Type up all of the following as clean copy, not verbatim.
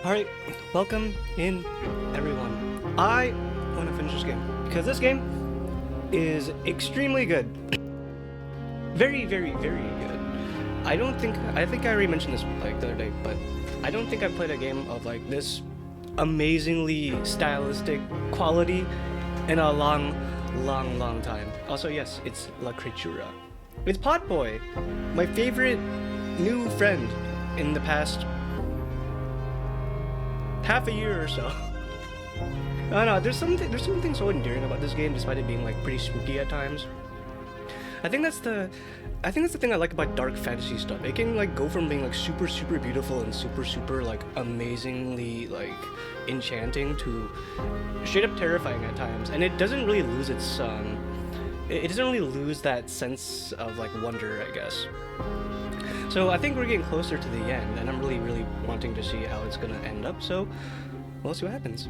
Alright, welcome in everyone. I want to finish this game because this game is extremely good. Very, very, very good. I think I already mentioned this like the other day, but I don't think I've played a game of like this amazingly stylistic quality in a long, long, long time. Also, yes, it's La Creatura. It's Potboy, my favorite new friend in the past half a year or so. I don't know, there's something so endearing about this game despite it being like pretty spooky at times. I think that's the thing I like about dark fantasy stuff. It can like go from being like super super beautiful and super like amazingly like enchanting to straight up terrifying at times, and it doesn't really lose its it doesn't really lose that sense of like wonder, I guess. So I think we're getting closer to the end, and I'm really wanting to see how it's gonna end up, so we'll see what happens.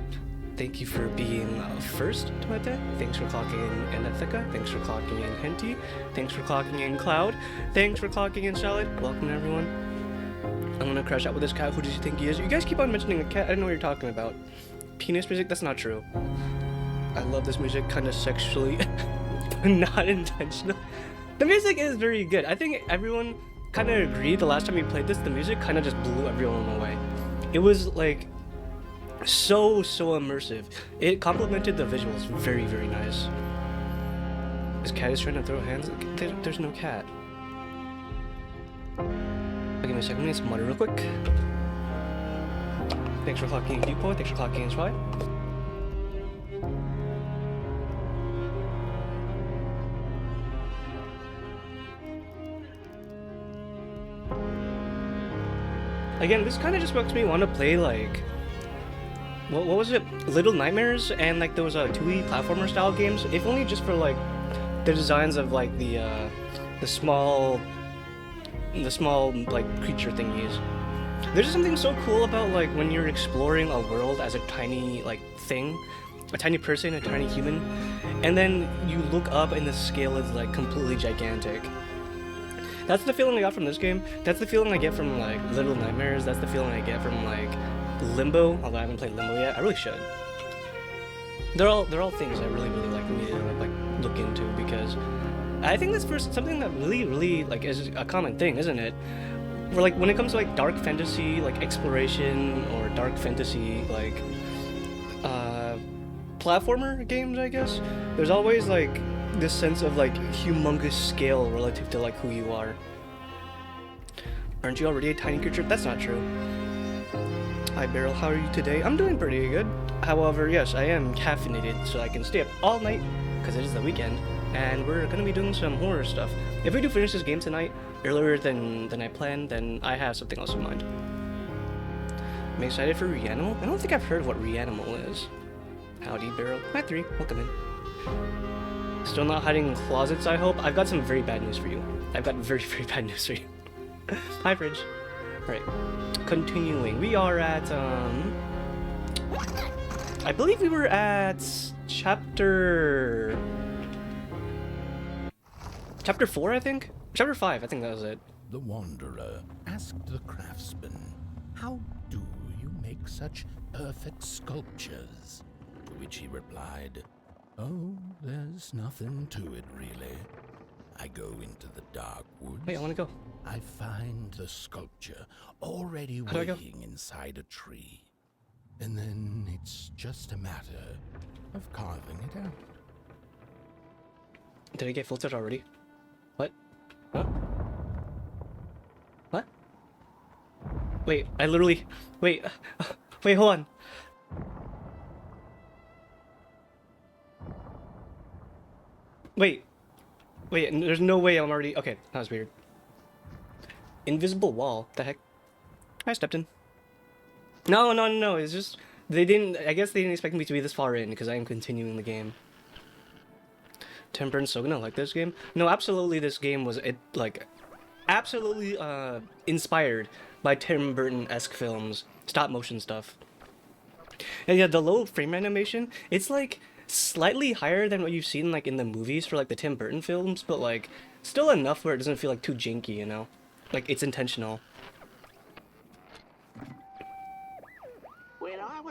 Thank you for being first, Tomete. Thanks for clocking in Ethika. Thanks for clocking in Henty. Thanks for clocking in Cloud. Thanks for clocking in Salad. Welcome, everyone. I'm gonna crash out with this cat. Who does he think he is? You guys keep on mentioning a cat. I don't know what you're talking about. Penis music? That's not true. I love this music, kind of sexually. Not intentional. The music is very good. I think everyone kind of agreed the last time we played this, the music kind of just blew everyone away. It was like so immersive. It complemented the visuals very nice. This cat is trying to throw hands. There's no cat. Give me a second, let me get some water real quick. Thanks for clocking in Viewpoint, thanks for clocking in Spy. Again, this kind of just makes me want to play like what was it? Little Nightmares and like those 2D platformer style games. If only just for like the designs of like the small like creature thingies. There's just something so cool about like when you're exploring a world as a tiny like thing, a tiny person, a tiny human, and then you look up and the scale is like completely gigantic. That's the feeling I got from this game. That's the feeling I get from like Little Nightmares. That's the feeling I get from like Limbo, although I haven't played Limbo yet. I really should. They're all things I really like need to like look into, because I think that's first something that really like is a common thing, isn't it? Where like when it comes to like dark fantasy like exploration or dark fantasy like platformer games, I guess, there's always like this sense of like humongous scale relative to like who you are. Aren't you already a tiny creature? That's not true. Hi Beryl, how are you today? I'm doing pretty good. However, yes, I am caffeinated, so I can stay up all night, because it is the weekend, and we're gonna be doing some horror stuff. If we do finish this game tonight, earlier than I planned, then I have something else in mind. I'm excited for Reanimal? I don't think I've heard of what Reanimal is. Howdy Beryl. Hi 3, welcome in. Still not hiding in closets, I hope? I've got some very bad news for you. I've got very bad news for you. Hi Fridge. Right. Continuing, we are at I believe we were at chapter 4, I think? Chapter 5, I think that was it. The Wanderer asked the craftsman, "How do you make such perfect sculptures?" To which he replied, "Oh, there's nothing to it really. I go into the dark woods. Wait, I wanna go. I find the sculpture already How do I go? waiting inside a tree. And then it's just a matter of carving it out." Did I get filtered already? What? What? What? Wait, I literally... Wait, wait, hold on. Wait, there's no way I'm already... Okay, that was weird. Invisible wall, the heck? I stepped in. No, it's just... They didn't... I guess they didn't expect me to be this far in, because I am continuing the game. Tim Burton's so gonna like this game? No, absolutely this game was, absolutely, inspired by Tim Burton-esque films. Stop motion stuff. And yeah, the low frame animation, it's like slightly higher than what you've seen like in the movies for like the Tim Burton films, but like still enough where it doesn't feel like too janky, you know? Like it's intentional.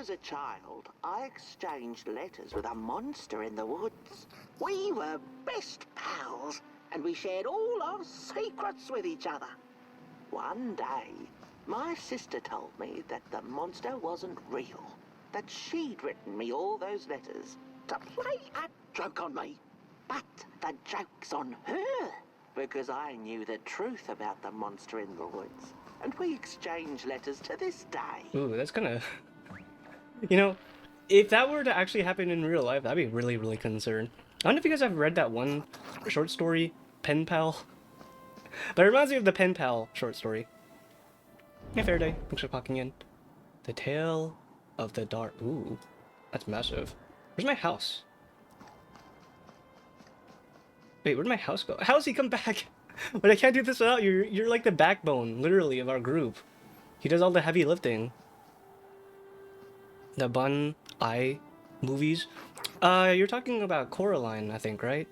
was a child, I exchanged letters with a monster in the woods. We were best pals, and we shared all our secrets with each other. One day, my sister told me that the monster wasn't real, that she'd written me all those letters to play a joke on me. But the joke's on her, because I knew the truth about the monster in the woods, and we exchange letters to this day. Ooh, that's kind of... You know, if that were to actually happen in real life, that'd be really, really concerned. I don't know if you guys have read that one short story, Pen Pal. But it reminds me of the Pen Pal short story. Yeah, Faraday, thanks for popping in. The Tale of the Dark... Ooh, that's massive. Where's my house? Wait, where'd my house go? How's he come back? But I can't do this without you. You're like the backbone, literally, of our group. He does all the heavy lifting. The Bun Eye movies. You're talking about Coraline, I think, right?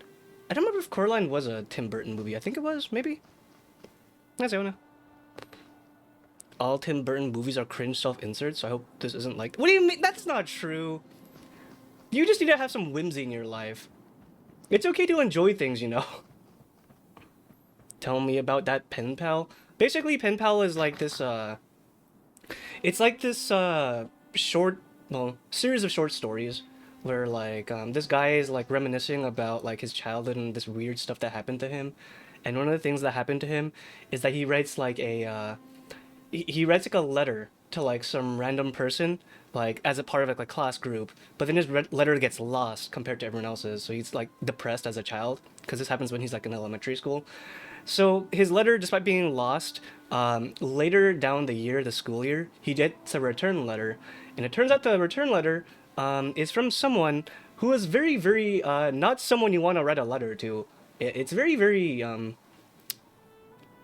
I don't remember if Coraline was a Tim Burton movie. I think it was, maybe? That's Iona. All Tim Burton movies are cringe self-inserts, so I hope this isn't like... What do you mean? That's not true. You just need to have some whimsy in your life. It's okay to enjoy things, you know. Tell me about that Pen Pal. Basically, Pen Pal is like this, it's like this, short, well, series of short stories where, like, this guy is, like, reminiscing about, like, his childhood and this weird stuff that happened to him. And one of the things that happened to him is that he writes, like, he writes, like, a letter to, like, some random person, like, as a part of, like, a class group. But then his letter gets lost compared to everyone else's, so he's, like, depressed as a child, because this happens when he's, like, in elementary school. So his letter, despite being lost, later down the year, the school year, he gets a return letter. And it turns out the return letter is from someone who is very, very, not someone you want to write a letter to. It's very, very,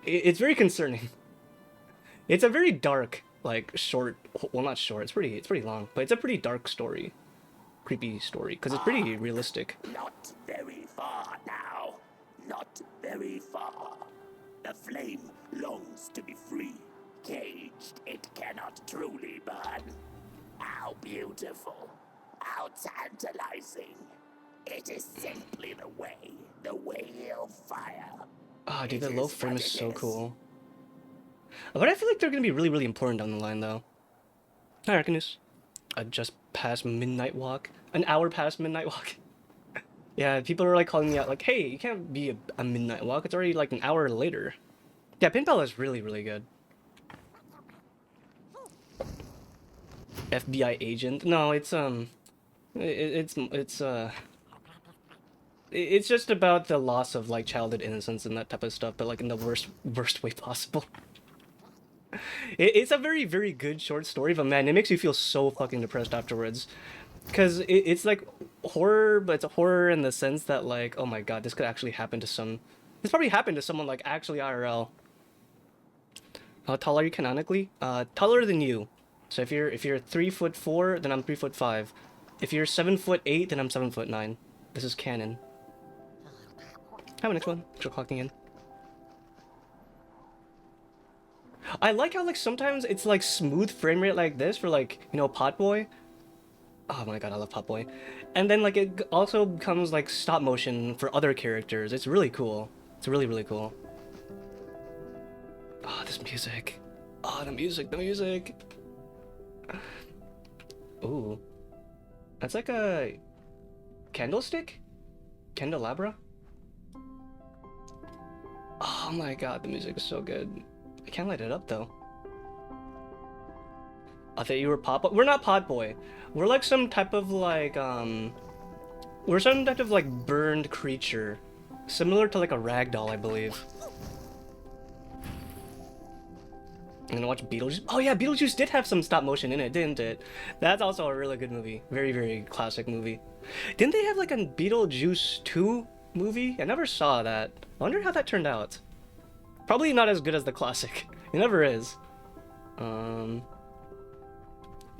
it's very concerning. It's a very dark, like, short, well, not short, it's pretty long, but it's a pretty dark story. Creepy story, because it's pretty realistic. Not very far now. Not very far. The flame longs to be free. Caged, it cannot truly burn. How beautiful. How tantalizing. It is simply the way of fire. Ah, dude, the low frame is so cool. But I feel like they're gonna be really, really important down the line, though. Hi, Arcanus. Just past midnight walk. An hour past midnight walk. Yeah, people are like calling me out, like, hey, you can't be a midnight walk. It's already like an hour later. Yeah, Pinball is really, really good. FBI agent? No, it's just about the loss of like childhood innocence and that type of stuff, but like in the worst way possible. It's a very, very good short story, but man, it makes you feel so fucking depressed afterwards. Because it's like horror, but it's a horror in the sense that like, oh my god, this could actually happen to some... This probably happened to someone like actually IRL. How tall are you canonically? Taller than you. So if you're 3'4", then I'm 3'5". If you're 7'8", then I'm 7'9". This is canon. Have a next one. Thanks for clocking in. I like how like sometimes it's like smooth frame rate like this for like, you know, Potboy. Oh my god, I love Potboy. And then like it also becomes like stop motion for other characters. It's really cool. It's really, really cool. Oh, this music. Oh, the music. Ooh. That's like a candlestick? Candelabra? Oh my god, the music is so good. I can't light it up though. I thought you were Potboy. We're not Potboy. We're like some type of like we're some type of like burned creature. Similar to like a ragdoll, I believe. I'm gonna watch Beetlejuice. Oh yeah, Beetlejuice did have some stop motion in it, didn't it? That's also a really good movie. Very, very classic movie. Didn't they have like a Beetlejuice 2 movie? I never saw that. I wonder how that turned out. Probably not as good as the classic. It never is.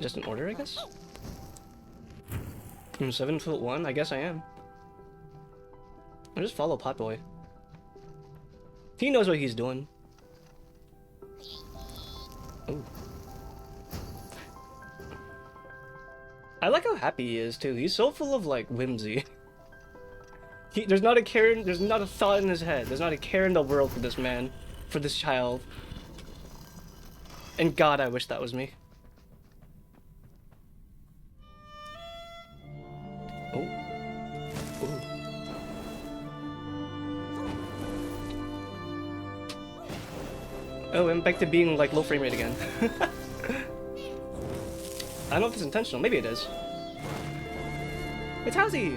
Just in order, I guess? I'm 7'1", I guess I am. I'll just follow Potboy. He knows what he's doing. Ooh. I like how happy he is too. He's so full of like whimsy. There's not a care, there's not a thought in his head. There's not a care in the world for this man, for this child. And God, I wish that was me. Oh. Ooh. Oh, I'm back to being like low frame rate again. I don't know if it's intentional. Maybe it is. It's Halsey!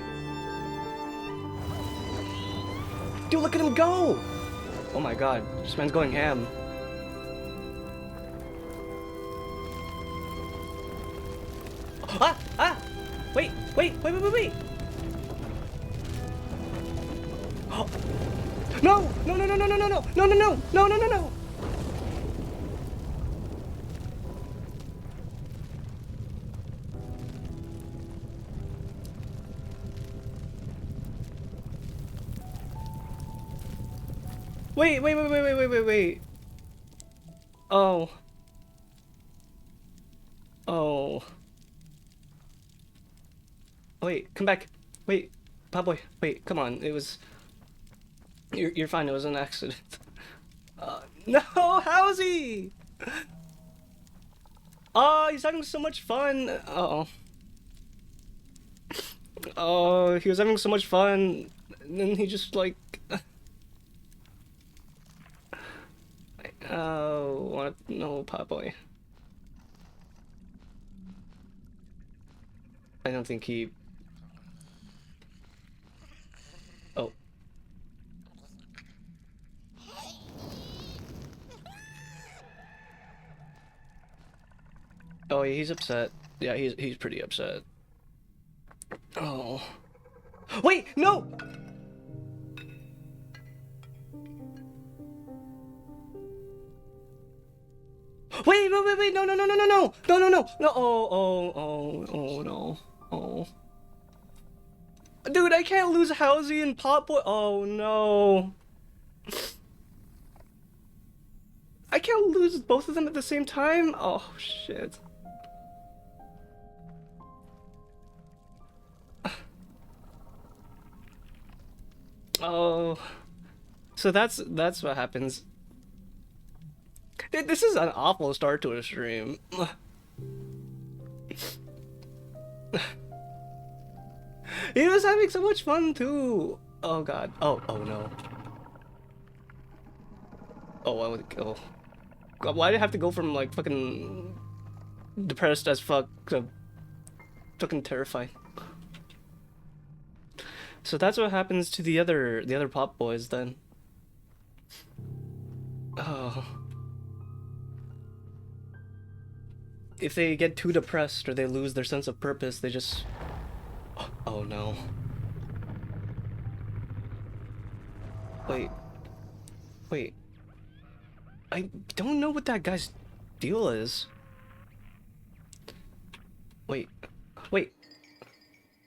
Dude, look at him go! Oh my god, this man's going ham. Ah! Ah! Wait! Wait! Wait! Wait! Wait! Wait! Oh. No! No! No! No! No! No! No! No! No! No! No! No! No! No! No! Wait, wait, wait, wait, wait, wait, wait, wait. Oh. Oh. Wait, come back. Wait, Pop Boy. Wait, come on. It was. You're fine. It was an accident. No, how's he? Oh, he's having so much fun. Uh oh. Oh, he was having so much fun, and then he just like. Oh, what? No, Pop Boy. I don't think he. Oh. Oh, he's upset. Yeah, he's pretty upset. Oh. Wait, no! Wait, wait, wait, wait, no, no, no, no, no, no, no, no, no, no, oh, oh, oh, oh, no, oh. Dude, I can't lose Halsey and Pop Boy. Oh, no. I can't lose both of them at the same time? Oh, shit. Oh. So that's what happens. This is an awful start to a stream. He was having so much fun too. Oh god. Oh, oh no. Oh, I would go. God, why did I have to go from like fucking depressed as fuck to fucking terrifying? So that's what happens to the other Pop Boys then. Oh. If they get too depressed or they lose their sense of purpose, they just... Oh no. Wait. Wait. I don't know what that guy's deal is. Wait. Wait.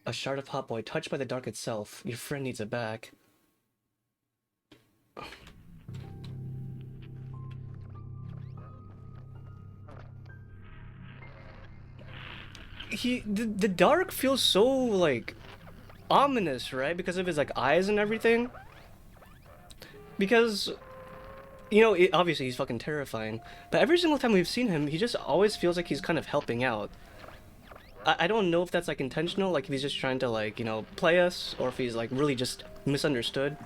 A shard of Hot Boy, touched by the dark itself. Your friend needs it back. The dark feels so like ominous, right? Because of his like eyes and everything. Because you know, obviously he's fucking terrifying, but every single time we've seen him, he just always feels like he's kind of helping out. I don't know if that's like intentional, like if he's just trying to like, you know, play us, or if he's like really just misunderstood.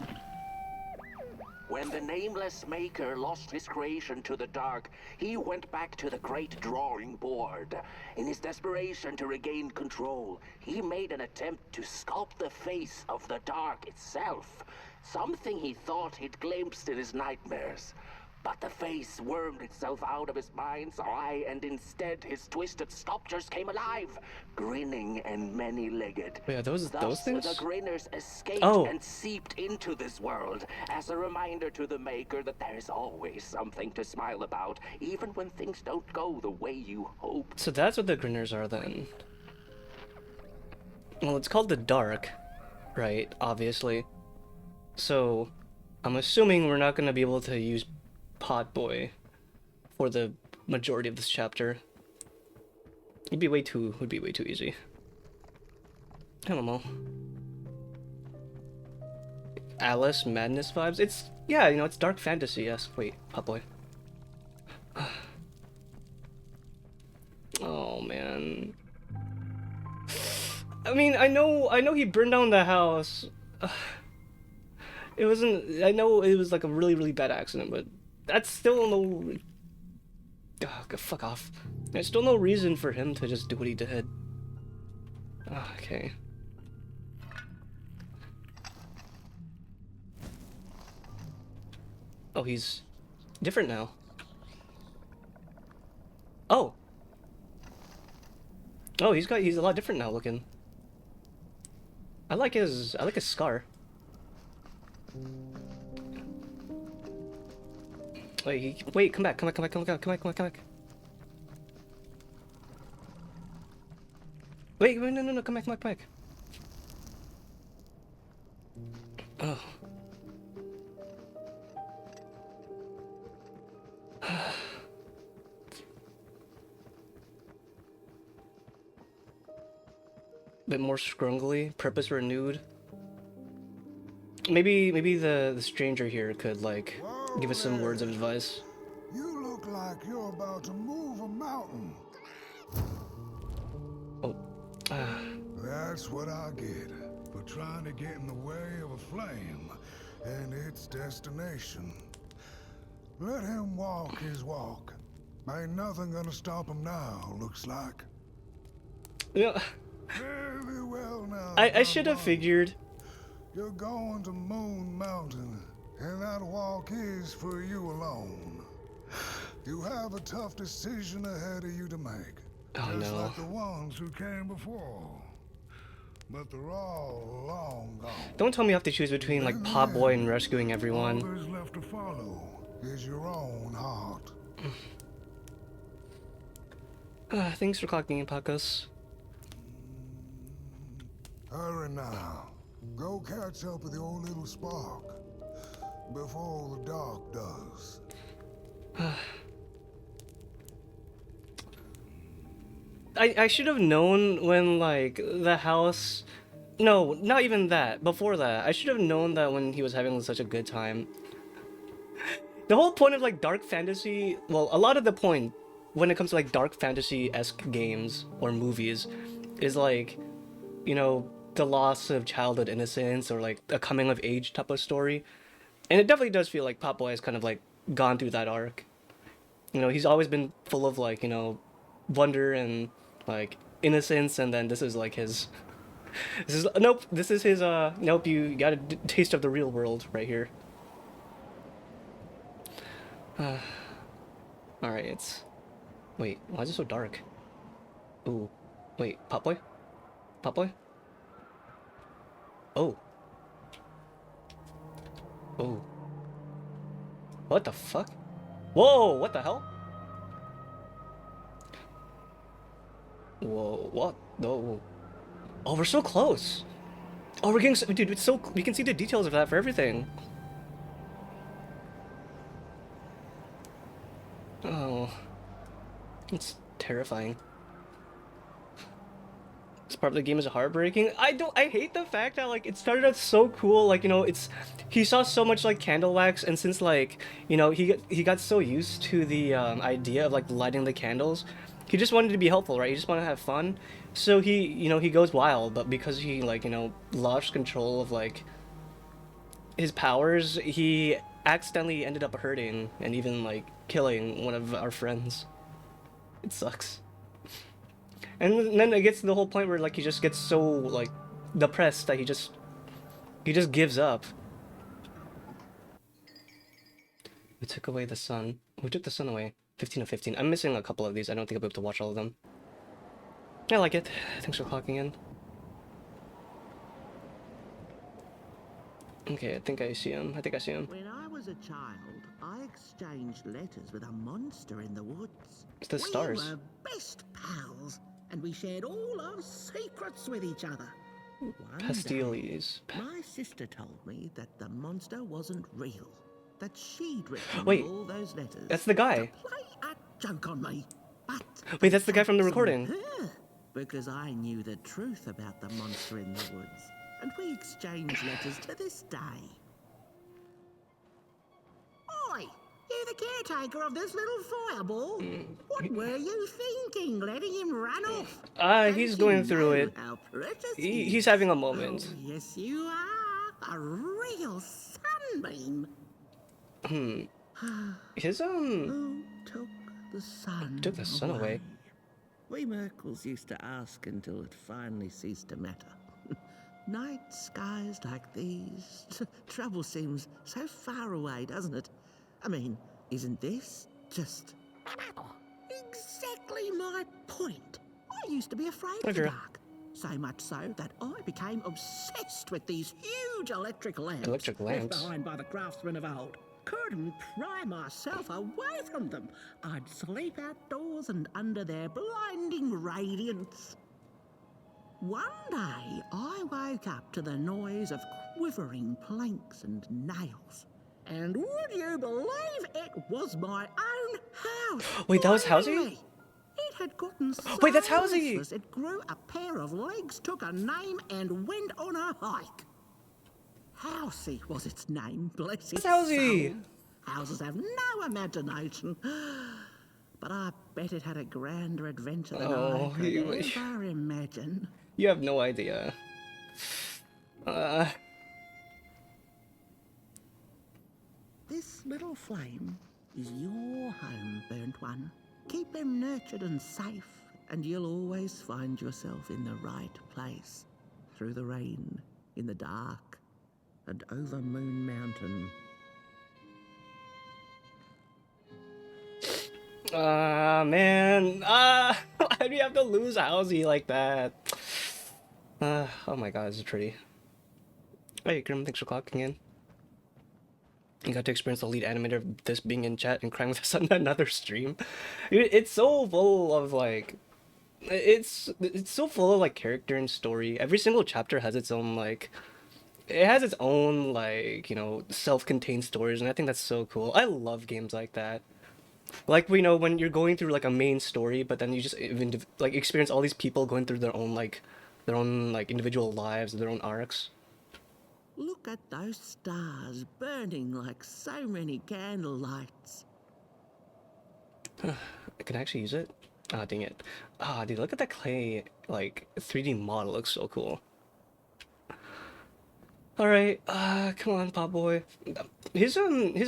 When the nameless maker lost his creation to the dark, he went back to the great drawing board. In his desperation to regain control, he made an attempt to sculpt the face of the dark itself, something he thought he'd glimpsed in his nightmares. But the face wormed itself out of his mind's eye, and instead his twisted sculptures came alive, grinning and many-legged. Wait, are those things? The grinners escaped and seeped into this world, as a reminder to the maker that there's always something to smile about, even when things don't go the way you hope. So that's what the grinners are then. Well, it's called the Dark, right? Obviously. So, I'm assuming we're not gonna be able to use Pot Boy for the majority of this chapter. Would be way too easy. I don't know. Alice Madness vibes? It's, yeah, you know, it's dark fantasy-esque. Wait, Pop Boy. Oh, man. I mean, I know he burned down the house. It wasn't, I know it was like a really, really bad accident, but that's still no... Oh, fuck off. There's still no reason for him to just do what he did. Okay. Oh, he's different now. Oh! Oh, he's a lot different now looking. I like his scar. Wait, come back. Wait, no, come back. Oh. Bit more scrungly, purpose renewed. Maybe the stranger here could like give us some words of advice. You look like you're about to move a mountain. Oh. That's what I get for trying to get in the way of a flame and its destination. Let him walk his walk. Ain't nothing gonna stop him now, looks like. You know, Very well now. I should have figured. You're going to Moon Mountain, and that walk is for you alone. You have a tough decision ahead of you to make. Oh, just no. like the ones who came before. But they're all long gone. Don't tell me I have to choose between like Pop Boy and rescuing All everyone. there's left to follow is your own heart. Thanks for clocking in, Pacos. Hurry now. Go catch up with your little spark before the dark does. I should have known when like the house. No, not even that. Before that, I should have known that when he was having such a good time. The whole point of like dark fantasy, well, a lot of the point when it comes to like dark fantasy-esque games or movies is like, you know, the loss of childhood innocence or like a coming of age type of story. And it definitely does feel like Pop Boy has kind of like gone through that arc. You know, he's always been full of like, you know, wonder and like innocence, and then this is like his this is his nope, you got a taste of the real world right here. All right, it's wait, why is it so dark? Ooh, wait, Pop Boy? Oh. Oh. What the fuck? Whoa, what the hell? Whoa, what? No. Oh, we're so close. Oh, we're getting so, dude, it's so, we can see the details of that for everything. Oh. It's terrifying. This part of the game is heartbreaking. I hate the fact that like it started out so cool, like, you know, he saw so much like candle wax, and since like, you know, he got so used to the idea of like lighting the candles, he just wanted to be helpful, right? He just wanted to have fun. So he, you know, he goes wild, but because he like, you know, lost control of like his powers, he accidentally ended up hurting and even like killing one of our friends. It sucks. And then it gets to the whole point where like he just gets so like depressed that he just gives up. We took away the sun. Who took the sun away? 15 of 15. I'm missing a couple of these. I don't think I'll be able to watch all of them. I like it. Thanks for clocking in. Okay, I think I see him. When I was a child, I exchanged letters with a monster in the woods. It's the stars. We were best pals, and we shared all our secrets with each other. One Pastilles. day, my sister told me that the monster wasn't real, that she'd written Wait, all those letters. that's the guy. To play a joke on me. But Wait, that's the guy from the from recording. her, because I knew the truth about the monster in the woods, and we exchange letters to this day. Oi! You the caretaker of this little fireball? What were you thinking, letting him run off? He's Don't you going through know it. how precious he He's is? having a moment. Oh, yes, you are. A real sunbeam. His Who took the sun took the sun away. We Merkles used to ask until it finally ceased to matter. Night skies like these. Trouble seems so far away, doesn't it? I mean, isn't this just exactly my point? I used to be afraid of the Okay. dark. So much so that I became obsessed with these huge electric lamps. Electric lamps? Left behind by the craftsmen of old. Couldn't pry myself away from them. I'd sleep outdoors and under their blinding radiance. One day, I woke up to the noise of quivering planks and nails. And would you believe it was my own house? Wait, that was Halsey? Finally! It had gotten so Wait, that's Halsey! restless it grew a pair of legs, took a name, and went on a hike. Halsey was its name, bless its That's Halsey! soul. Houses have no imagination. But I bet it had a grander adventure than Oh, I could you- ever imagine. You have no idea. This little flame is your home, burnt one. Keep them nurtured and safe, and you'll always find yourself in the right place. Through the rain, in the dark, and over Moon Mountain. Man. Why do you have to lose Halsey like that? Oh my god, this is pretty. Hey, Grim, thanks for clocking in. You got to experience the lead animator of this being in chat and crying with us on another stream. It's so full of like, it's so full of like character and story. Every single chapter has its own like, it has its own like, you know, self-contained stories, and I think that's so cool. I love games like that. Like, we know when you're going through like a main story, but then you just even like experience all these people going through their own like individual lives, their own arcs. Look at those stars burning like so many candle lights. I can actually use it. Ah, dang it. Ah, dude, look at that clay like 3D model. Looks so cool. All right, come on, Pop Boy. His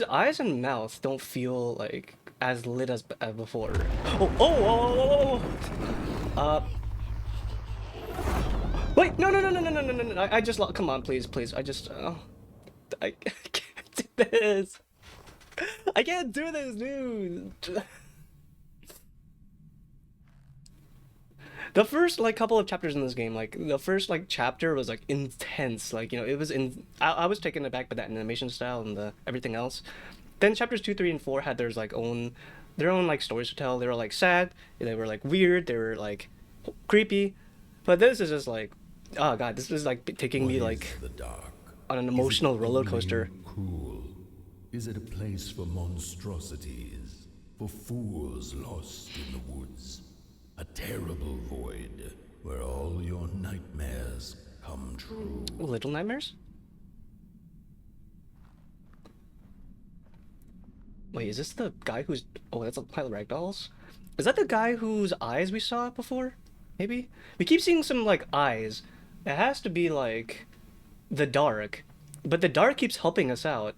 eyes and mouth don't feel like as lit as before. Oh. Wait, no. I just come on, please. I can't do this. I can't do this, dude. The first like couple of chapters in this game, like the first like chapter was like intense. Like, you know, it was in. I was taken aback by that animation style and the everything else. Then chapters 2, 3, and 4 had their own like stories to tell. They were like sad. They were like weird. They were like creepy. But this is just like, oh god, this is like taking me like The dark. on an emotional roller coaster. Cruel. Is it a place for monstrosities, for fools lost in the woods? A terrible void where all your nightmares come true. Little Nightmares? Wait, is this the guy who's... Oh, that's a pile of ragdolls? Is that the guy whose eyes we saw before? Maybe? We keep seeing some, like, eyes. It has to be, like, the dark. But the dark keeps helping us out.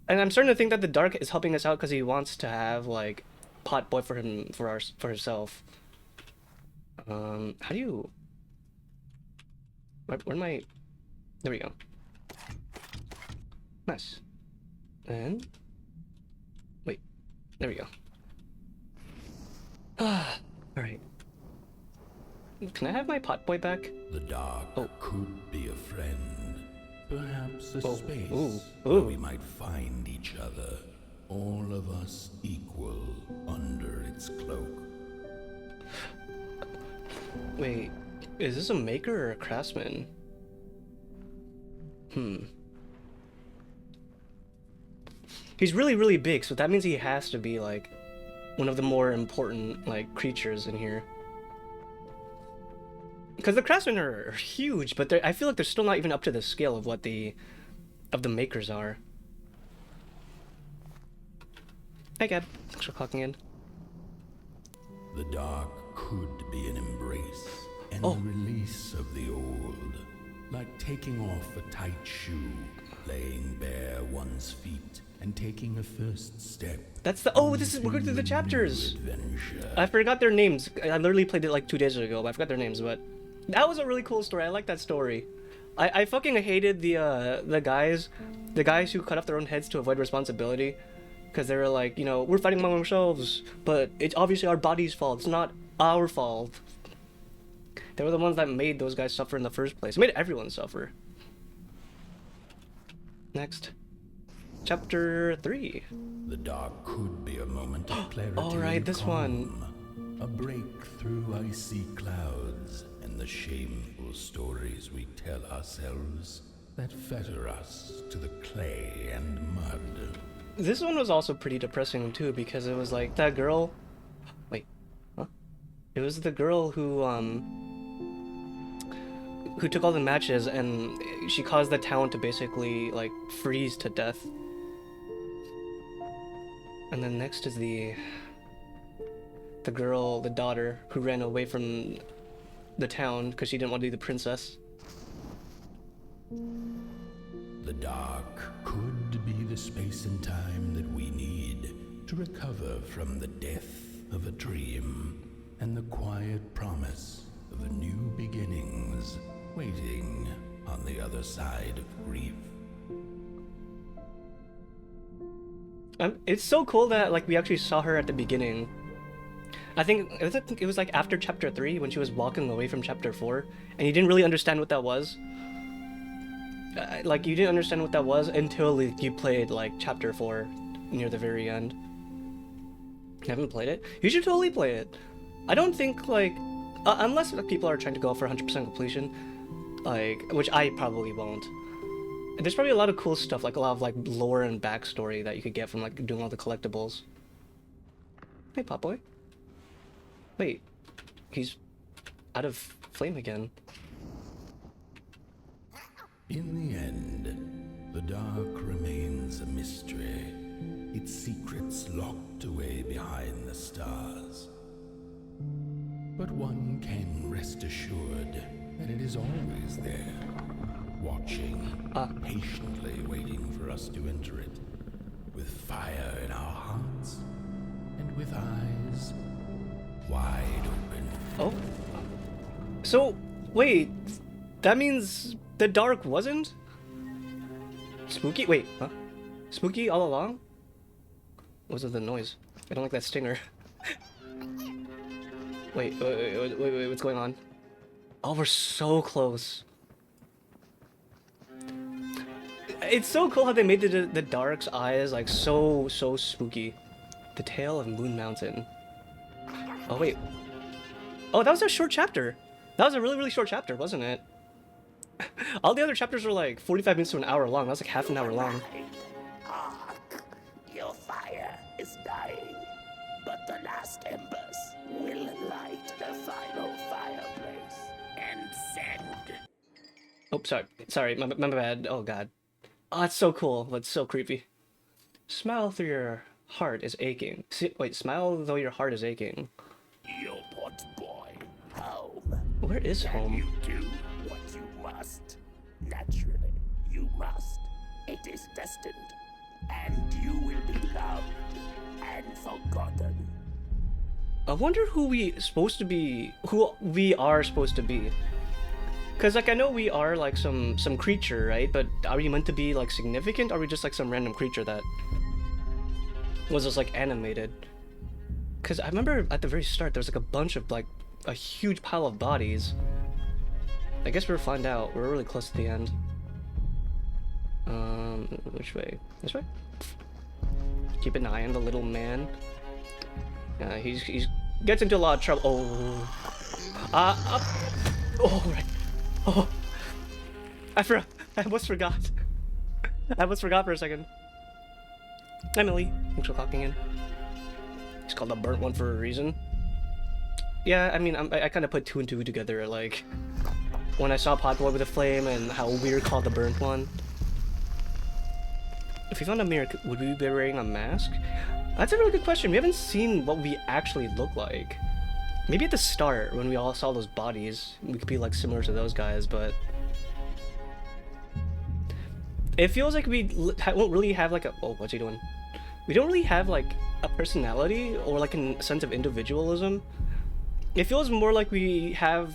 And I'm starting to think that the dark is helping us out because he wants to have, like, pot boy for himself. How do you... Where am I... There we go. Nice. And... Wait. There we go. Alright. Can I have my pot boy back? The dark could be a friend. Perhaps a Oh, space ooh, where ooh. we might find each other. All of us equal under its cloak. Wait, is this a maker or a craftsman? He's really, really big, so that means he has to be, like, one of the more important, like, creatures in here. Because the craftsmen are huge, but I feel like they're still not even up to the scale of what the makers are. Hey, Gab. Thanks for clocking in. The dark could be an embrace and Oh. the release of the old, like taking off a tight shoe, laying bare one's feet, and taking a this step. That's the. Oh, this is. We're going through the chapters. Adventure. I forgot their names. I literally played it like 2 days ago, but I forgot their names. But that was a really cool story. I like that story. I fucking hated the guys who cut off their own heads to avoid responsibility, because they were like, you know, we're fighting among ourselves, but it's obviously our body's fault. It's not our fault. They were the ones that made those guys suffer in the first place. It made everyone suffer. Next. Chapter 3. The dark could be a moment of clarity. All right, and this calm, a break through icy clouds and the shameful stories we tell ourselves that fetter us to the clay and mud. This one was also pretty depressing too, because it was like that girl. Wait, huh? It was the girl who took all the matches and she caused the town to basically like freeze to death. And then next is the girl, the daughter, who ran away from the town because she didn't want to be the princess. The dark could be the space and time that we need to recover from the death of a dream and the quiet promise of new beginnings waiting on the other side of grief. It's so cool that like we actually saw her at the beginning. I think it was like after chapter 3 when she was walking away from chapter 4, and you didn't really understand what that was. Like you didn't understand what that was until you played like chapter 4 near the very end. You haven't played it? You should totally play it. I don't think like unless people are trying to go for 100% completion, like, which I probably won't. There's probably a lot of cool stuff, like a lot of like lore and backstory that you could get from like doing all the collectibles. Hey, Pop Boy. Wait, he's out of flame again. In the end, the dark remains a mystery, its secrets locked away behind the stars. But one can rest assured that it is always there, watching, patiently waiting for us to enter it, with fire in our hearts and with eyes wide open. Oh. So, wait, that means the dark wasn't spooky? Wait, huh? Spooky all along? What was the noise? I don't like that stinger. wait, what's going on? Oh, we're so close. It's so cool how they made the dark's eyes like so spooky. The Tale of Moon Mountain. Oh wait. Oh, that was a short chapter. That was a really short chapter, wasn't it? All the other chapters were like 45 minutes to an hour long. That was like half an hour long. Hark! Your fire is dying, but the last embers will light the final fireplace and send. Oh, sorry, my bad. Oh god. Oh, that's so cool, but so creepy. Smile through your heart is aching. Wait, smile though your heart is aching. Your pot boy, home. Where is Can home? you do what you must? Naturally, you must. It is destined, and you will be loved and forgotten. I wonder who we are supposed to be. Cause like I know we are like some creature, right? But are we meant to be like significant? Or are we just like some random creature that was just like animated? Cause I remember at the very start there was like a bunch of like a huge pile of bodies. I guess we'll find out. We're really close to the end. Which way? This way? Keep an eye on the little man. He's gets into a lot of trouble. Oh, right. Oh, I almost forgot. I almost forgot for a second. Emily, thanks for clocking in. It's called the burnt one for a reason. Yeah, I mean, I kind of put two and two together, like, when I saw Potboy with a flame and how Weird called the burnt one. If we found a mirror, would we be wearing a mask? That's a really good question. We haven't seen what we actually look like. Maybe at the start, when we all saw those bodies, we could be, like, similar to those guys, but... It feels like we won't really have, like, a... Oh, what's he doing? We don't really have, like, a personality or, like, a sense of individualism. It feels more like we have...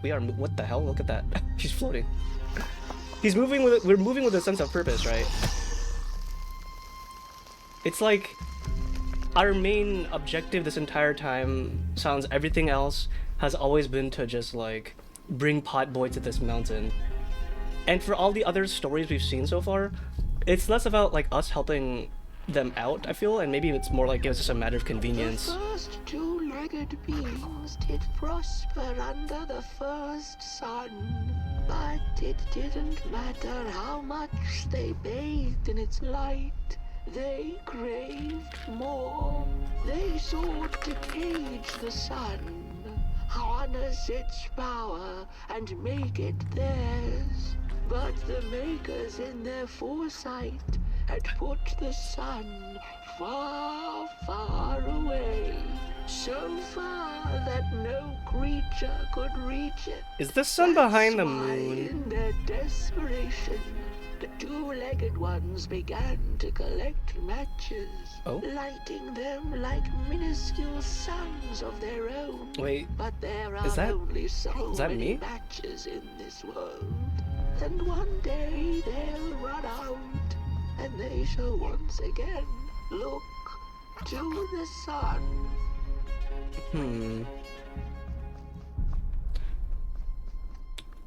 We are... What the hell? Look at that. She's floating. He's moving with... We're moving with a sense of purpose, right? It's like... Our main objective this entire time sounds everything else has always been to just, like, bring Potboy to this mountain. And for all the other stories we've seen so far, it's less about, like, us helping them out, I feel, and maybe it's more like it was just a matter of convenience. The first two-legged beings did prosper under the first sun, but it didn't matter how much they bathed in its light. They craved more. They sought to cage the sun, harness its power, and make it theirs. But the makers in their foresight had put the sun far, far away. So far that no creature could reach it. Is the sun behind the That's why, moon? in their desperation, the two-legged ones began to collect matches, lighting them like minuscule suns of their own. Wait, But there is are that... only so is that many me? matches in this world. And one day they'll run out, and they shall once again look to the sun.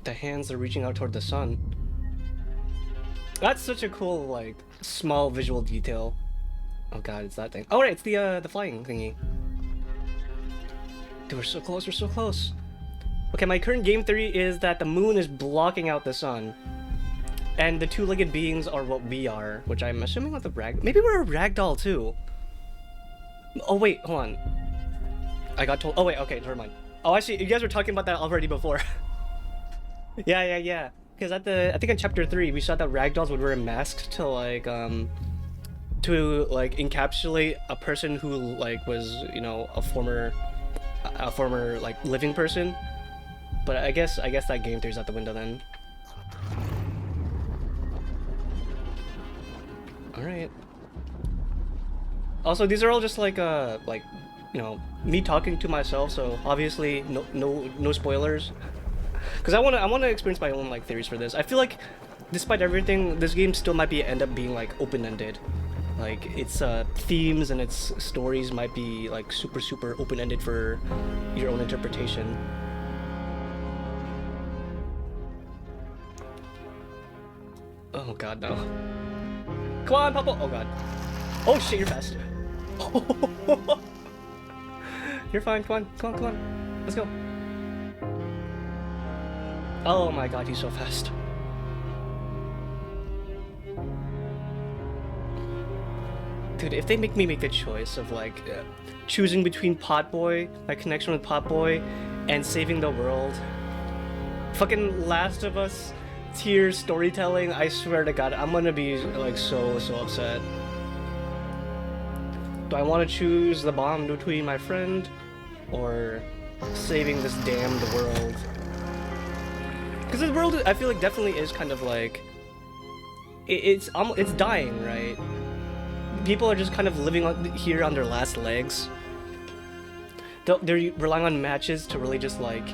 The hands are reaching out toward the sun. That's such a cool, like, small visual detail. Oh god, it's that thing. Oh right, it's the flying thingy. Dude, we're so close, we're so close. Okay, my current game theory is that the moon is blocking out the sun. And the two-legged beings are what we are, which I'm assuming with the rag... Maybe we're a ragdoll too. Oh wait, hold on. I got told... Oh wait, okay, never mind. Oh, I see, you guys were talking about that already before. Yeah. Because at the... I think in chapter 3, we saw that ragdolls would wear masks to, like, like, encapsulate a person who, like, was, you know, a former, like, living person. But I guess that game theory's out the window then. Alright. Also, these are all just like, you know, me talking to myself, so obviously no spoilers. Because I wanna experience my own, like, theories for this. I feel like, despite everything, this game still might end up being, like, open-ended. Like, its themes and its stories might be, like, super open-ended for your own interpretation. Oh god, no. Come on, Papa! Oh god. Oh shit, you're fast. You're fine, come on. Let's go. Oh my god, he's so fast. Dude, if they make me make the choice of, like, choosing between Potboy, my connection with Potboy, and saving the world, fucking Last of Us tier storytelling, I swear to god, I'm gonna be, like, so upset. Do I want to choose the bond between my friend, or saving this damned world? Because this world, I feel like, definitely is kind of like... It's dying, right? People are just kind of living here on their last legs. They're relying on matches to really just, like,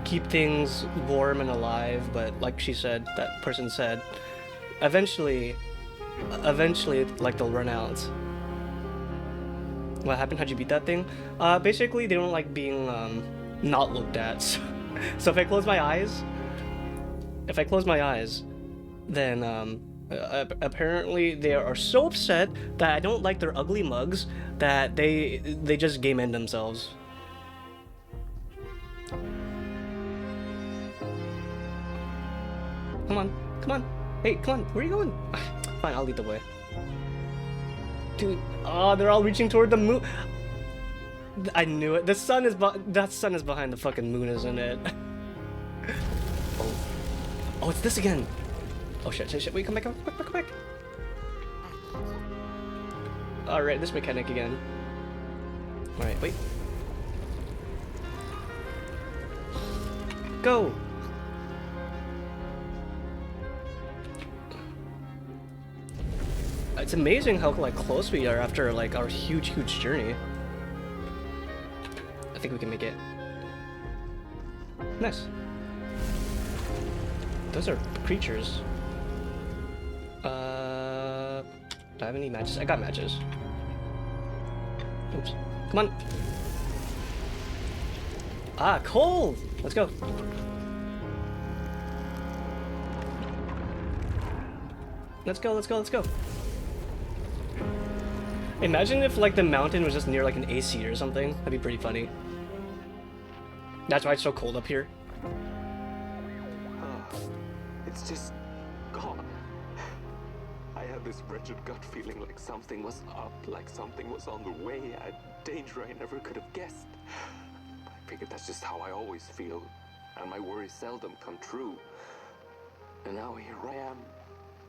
keep things warm and alive, but like she said, that person said, eventually, like, they'll run out. What happened? How'd you beat that thing? Basically, they don't like being, not looked at. So if I close my eyes, then, apparently they are so upset that I don't like their ugly mugs that they just game end themselves. Come on. Hey, come on. Where are you going? Fine, I'll lead the way. Dude, oh, they're all reaching toward the moon. I knew it. The sun is that sun is behind the fucking moon, isn't it? Oh. Oh, it's this again. Oh shit, shit, shit. Wait, come back, come back, come back. Alright, this mechanic again. Alright, wait. Go! It's amazing how like close we are after like our huge journey. I think we can make it. Nice. Those are creatures. Do I have any matches? I got matches. Oops. Come on. Ah, coal! Let's go. Let's go, let's go, let's go. Imagine if like the mountain was just near like an AC or something. That'd be pretty funny. That's why it's so cold up here. It's just gone. I had this wretched gut feeling like something was up, like something was on the way, a danger I never could have guessed. I figured that's just how I always feel, and my worries seldom come true. And now here I am,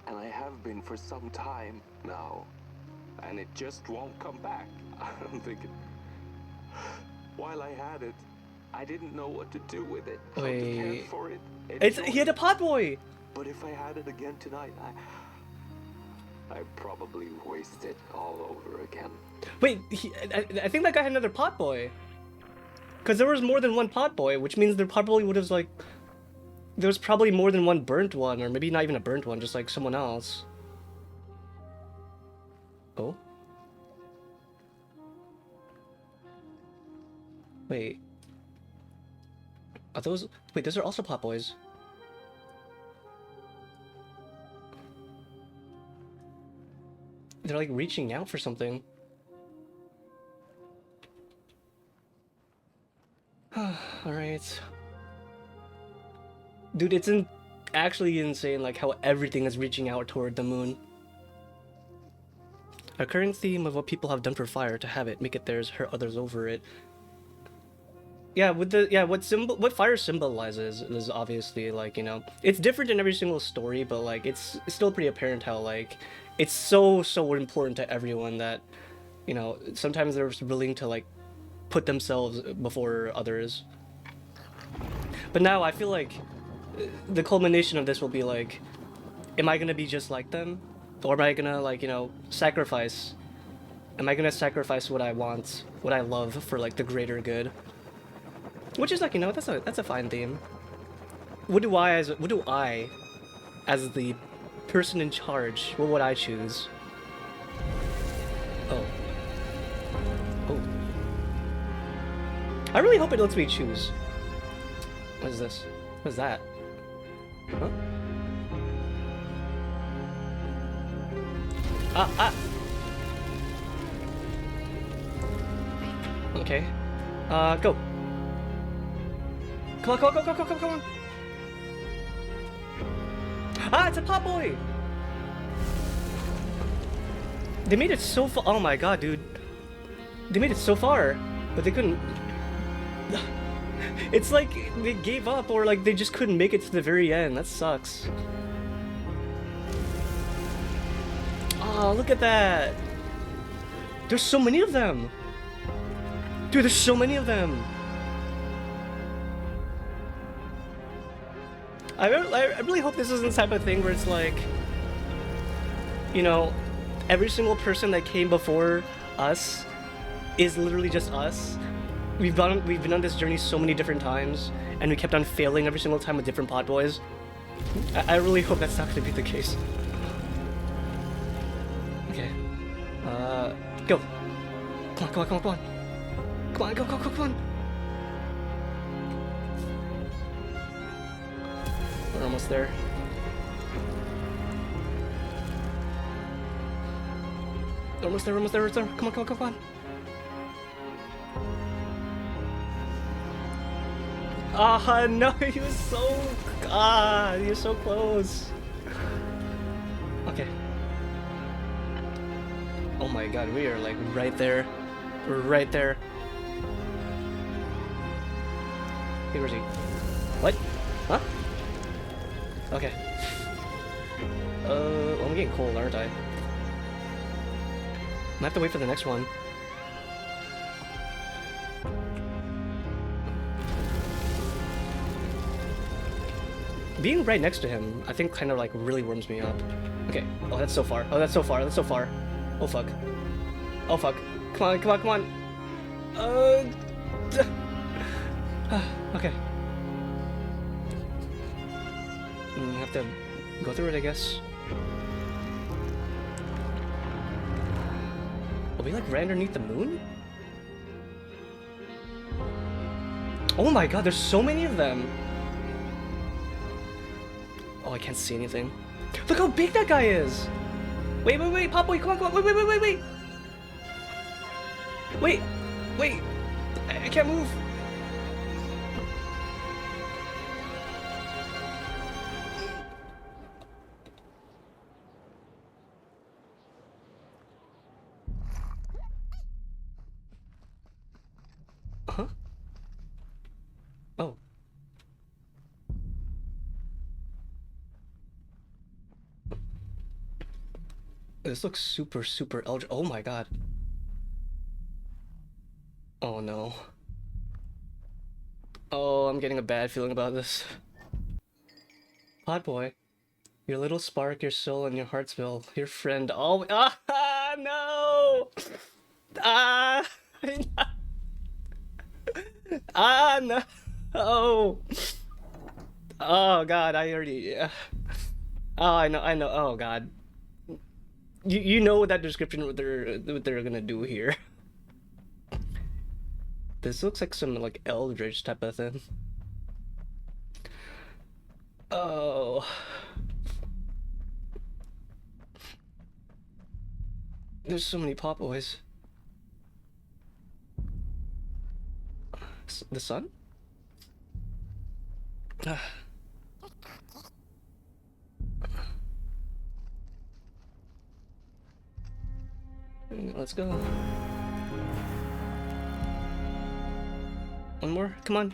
and I have been for some time now, and it just won't come back. I'm thinking, while I had it, I didn't know what to do with it. How to care for it. He had a pot boy. But if I had it again tonight, I'd probably waste it all over again. Wait, I think that guy had another pot boy. Because there was more than one pot boy, which means there probably would have like... There was probably more than one burnt one, or maybe not even a burnt one, just like someone else. Oh? Wait. Are those... Wait, those are also pot boys. They're like reaching out for something. Alright. Dude, it's actually insane like how everything is reaching out toward the moon. A current theme of what people have done for fire, to have it, make it theirs, hurt others over it. Yeah, with the what fire symbolizes is obviously like, you know, it's different in every single story, but like it's still pretty apparent how like it's so important to everyone that, you know, sometimes they're willing to like put themselves before others. But now I feel like the culmination of this will be like, am I gonna be just like them? Or am I gonna like, you know, sacrifice? Am I gonna sacrifice what I want, what I love for like the greater good? Which is like, you know, that's a fine theme. What do I as the person in charge, what would I choose? Oh. Oh. I really hope it lets me choose. What is this? What is that? Huh? Ah! Okay. Go. Come on. Ah, it's a pot boy! They made it so far. Oh my god, dude. They made it so far, but they couldn't. It's like they gave up, or like they just couldn't make it to the very end. That sucks. Oh, look at that! There's so many of them! Dude, there's so many of them! I really hope this isn't the type of thing where it's like, you know, every single person that came before us is literally just us. We've been on this journey so many different times, and we kept on failing every single time with different pot boys. I really hope that's not going to be the case. Okay. Go. Come on. Come on, go. We're almost there. Almost there. Come on. Ah, no, he was so close. Okay. Oh my god, we are like right there. We're right there. Hey, where's he? What? Huh? Okay. Well, I'm getting cold, aren't I? I have to wait for the next one. Being right next to him, I think kind of like really warms me up. Okay. Oh, that's so far. Oh, that's so far. That's so far. Oh, fuck. Oh, fuck. Come on, come on, come on. Okay. Have to go through it, I guess. Are we like right underneath the moon? Oh my god, there's so many of them. Oh, I can't see anything. Look how big that guy is! Wait, wait, wait, Pop Boy, come on, come on, wait, wait, wait, wait, wait! Wait, wait, I can't move. Huh? Oh. This looks super, super oh my god. Oh no. Oh, I'm getting a bad feeling about this. Pot boy. Your little spark, your soul, and your Heartsville. Your friend. Oh, ah, no! Ah! Ah, no! Oh! Oh god, I already. Oh, I know. Oh god. You know that description what they're gonna do here. This looks like some like eldritch type of thing. Oh. There's so many pop boys. The sun? Let's go. One more? Come on.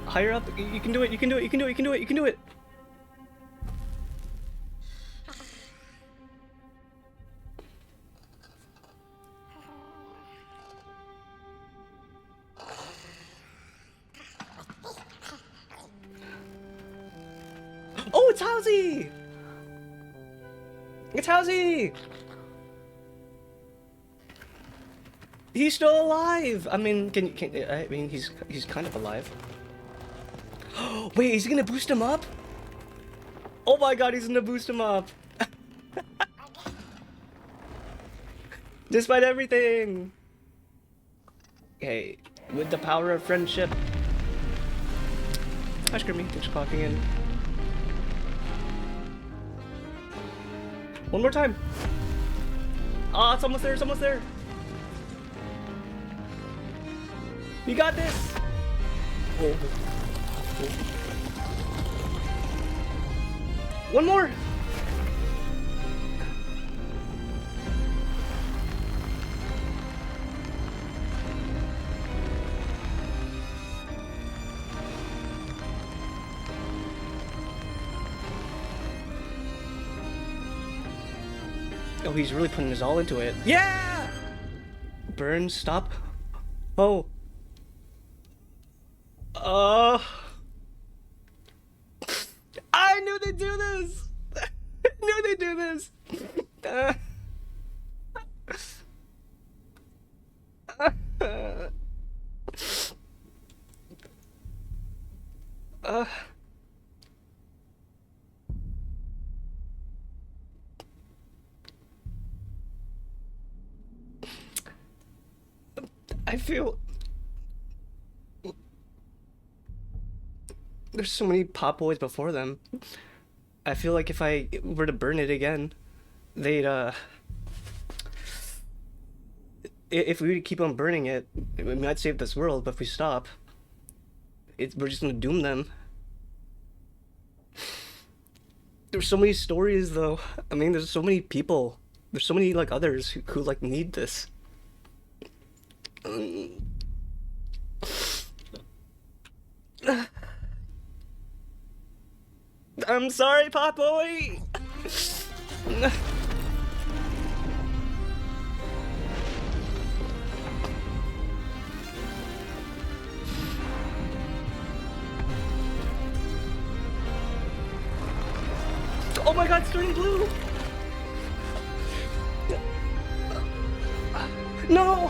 Higher up. You can do it. You can do it. You can do it. You can do it. You can do it. Oh, it's Housie! It's Housie! He's still alive. I mean, I mean, he's kind of alive. Wait, is he gonna boost him up? Oh my god, he's gonna boost him up. Despite everything. Okay, with the power of friendship. Hi, Scrimmy. Thanks for clocking in. One more time. Ah, it's almost there. It's almost there. You got this. Oh. One more. Oh, he's really putting his all into it. Yeah! Burn, stop. Oh. I knew they'd do this! I knew they'd do this! I feel... There's so many pop boys before them. I feel like if I were to burn it again, they'd, if we keep on burning it, we might save this world, but if we stop, we're just gonna doom them. There's so many stories, though. I mean, there's so many people. There's so many, like, others who like, need this. I'm sorry, Potboy! Oh my god, it's turning blue! No!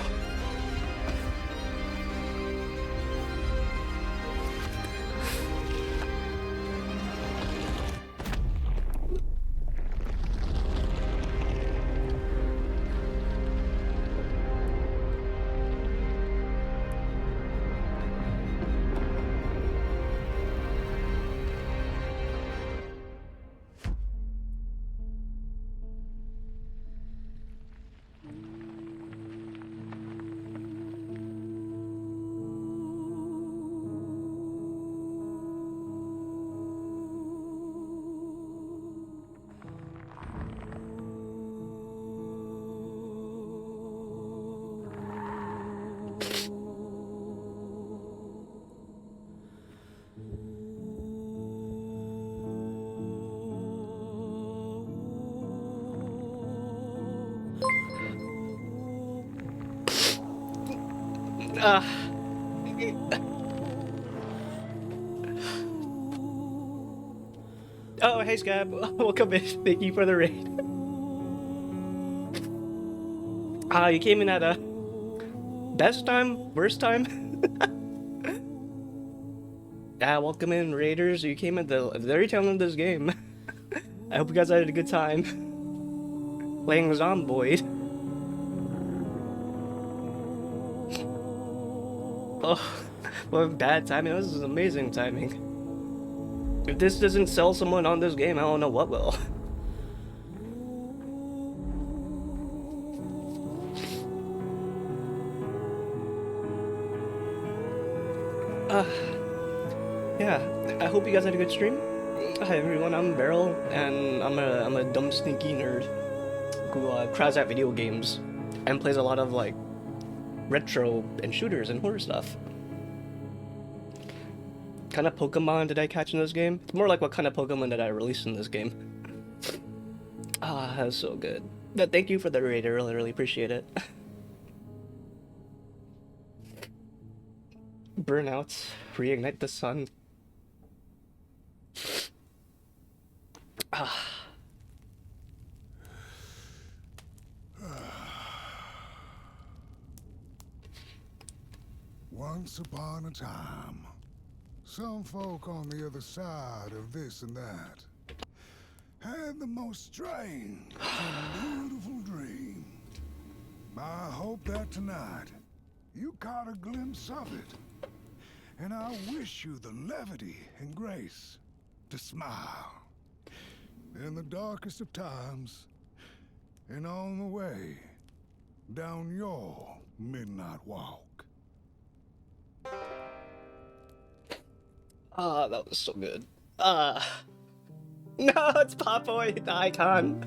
Uh, oh, hey Scab, welcome in. Thank you for the raid. You came in at a best time, worst time. Welcome in, Raiders. You came at the very tail end of this game. I hope you guys had a good time playing Zomboid. Oh, what bad timing. This is amazing timing. If this doesn't sell someone on this game, I don't know what will. Yeah, I hope you guys had a good stream. Hi everyone, I'm Beryl, and I'm a dumb sneaky nerd who crowds at video games and plays a lot of like retro and shooters and horror stuff. Kind of Pokemon did I catch in this game? It's more like what kind of Pokemon did I release in this game? That's so good. But thank you for the raid, I really appreciate it. Burnouts, reignite the sun. Once upon a time, some folk on the other side of this and that had the most strange and beautiful dream. I hope that tonight you caught a glimpse of it, and I wish you the levity and grace to smile in the darkest of times and on the way down your midnight walk. That was so good. No, it's Potboy, the icon.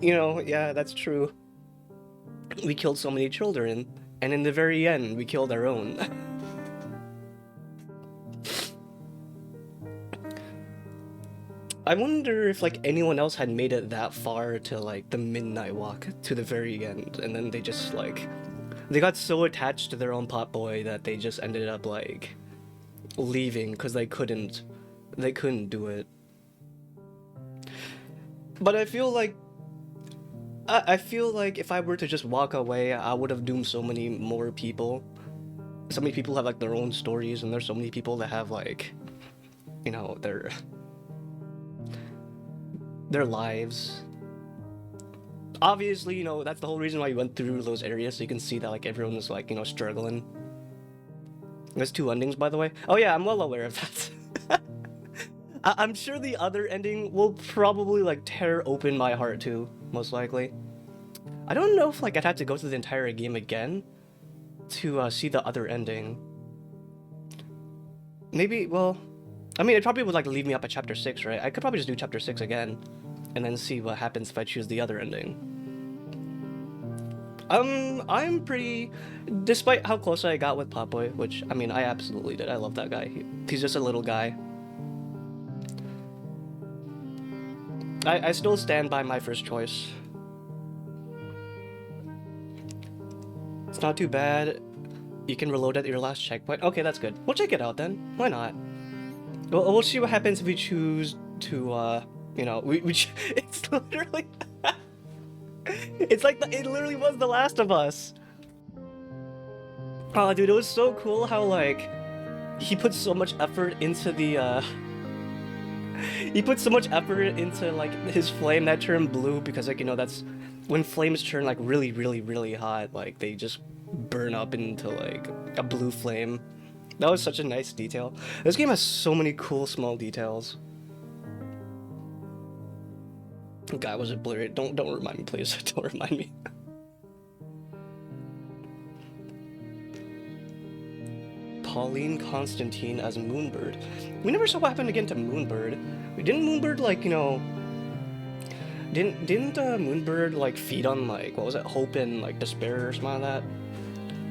You know, yeah, that's true. We killed so many children, and in the very end, we killed our own. I wonder if, like, anyone else had made it that far to, like, the midnight walk to the very end, and then they just, like, they got so attached to their own Potboy that they just ended up, like, leaving because they couldn't do it. But I feel like if I were to just walk away, I would have doomed so many more people. So many people have, like, their own stories, and there's so many people that have, like, you know, their lives. Obviously, you know, that's the whole reason why you went through those areas, so you can see that, like, everyone was, like, you know, struggling. There's 2 endings, by the way. Oh yeah, I'm well aware of that. I'm sure the other ending will probably, like, tear open my heart too, most likely. I don't know if, like, I'd have to go through the entire game again to see the other ending. Maybe, well, I mean, it probably would, like, leave me up at chapter 6, right? I could probably just do chapter 6 again, and then see what happens if I choose the other ending. I'm pretty, despite how close I got with Potboy, which, I mean, I absolutely did. I love that guy. He's just a little guy. I still stand by my first choice. It's not too bad. You can reload at your last checkpoint. Okay, that's good. We'll check it out then. Why not? We'll see what happens if we choose to, you know, it's literally... It's like, it literally was The Last of Us. Oh, dude, it was so cool how, like, he put so much effort into the, he put so much effort into, like, his flame that turned blue, because, like, you know, that's when flames turn, like, really, really, really hot, like, they just burn up into, like, a blue flame. That was such a nice detail. This game has so many cool small details. Guy was it blurry? Don't remind me, please. Don't remind me. Pauline Constantine as Moonbird. We never saw what happened again to Moonbird. Didn't Moonbird, like, you know... Didn't Moonbird, like, feed on, like, what was it, hope and, like, despair or something like that?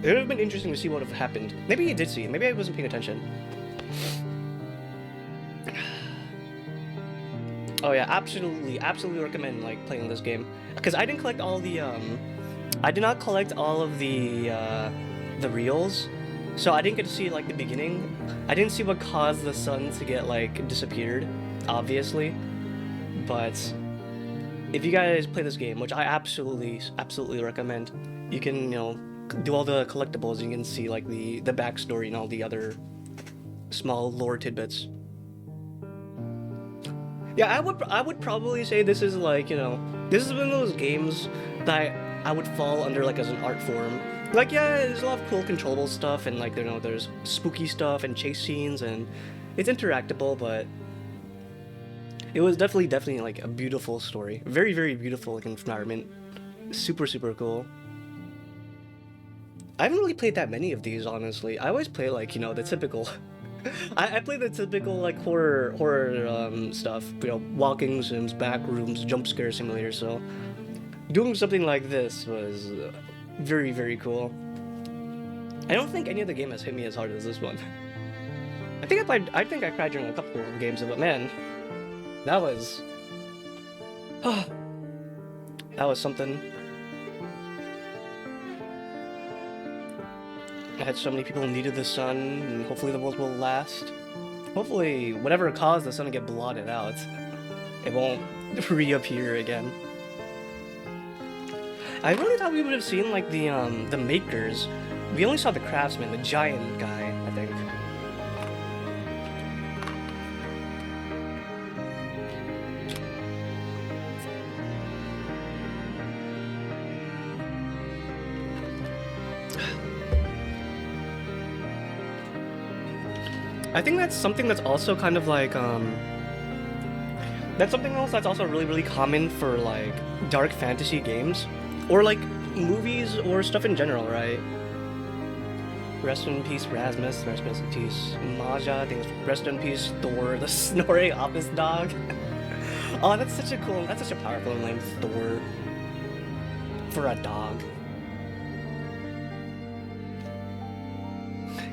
It would have been interesting to see what would have happened. Maybe he did see it. Maybe I wasn't paying attention. Oh yeah, absolutely recommend, like, playing this game. Because I didn't collect all the, I did not collect all of the reels. So I didn't get to see, like, the beginning. I didn't see what caused the sun to get, like, disappeared, obviously. But if you guys play this game, which I absolutely recommend, you can, you know, do all the collectibles and you can see, like, the backstory and all the other small lore tidbits. Yeah, I would probably say this is, like, you know, this is one of those games that I would fall under, like, as an art form. Like, yeah, there's a lot of cool controllable stuff, and, like, you know, there's spooky stuff and chase scenes, and it's interactable, but it was definitely, like, a beautiful story. Very, very beautiful, like, environment. Super, super cool. I haven't really played that many of these, honestly. I always play, like, you know, the typical... I play the typical, like, horror stuff, you know, walking sims, back rooms, jump scare simulators, so doing something like this was very, very cool. I don't think any other game has hit me as hard as this one. I think I cried during a couple of games, but man, that was... that was something. I had so many people who needed the sun, and hopefully the world will last. Hopefully, whatever caused the sun to get blotted out, it won't reappear again. I really thought we would have seen, like, the makers. We only saw the craftsman, the giant guy, I think. I think that's something that's also kind of like, that's something else that's also really, really common for, like, dark fantasy games. Or, like, movies or stuff in general, right? Rest in peace, Rasmus. Rest in peace, Maja. I think it's rest in peace, Thor, the snoring office dog. Oh, that's such a powerful name, Thor. For a dog.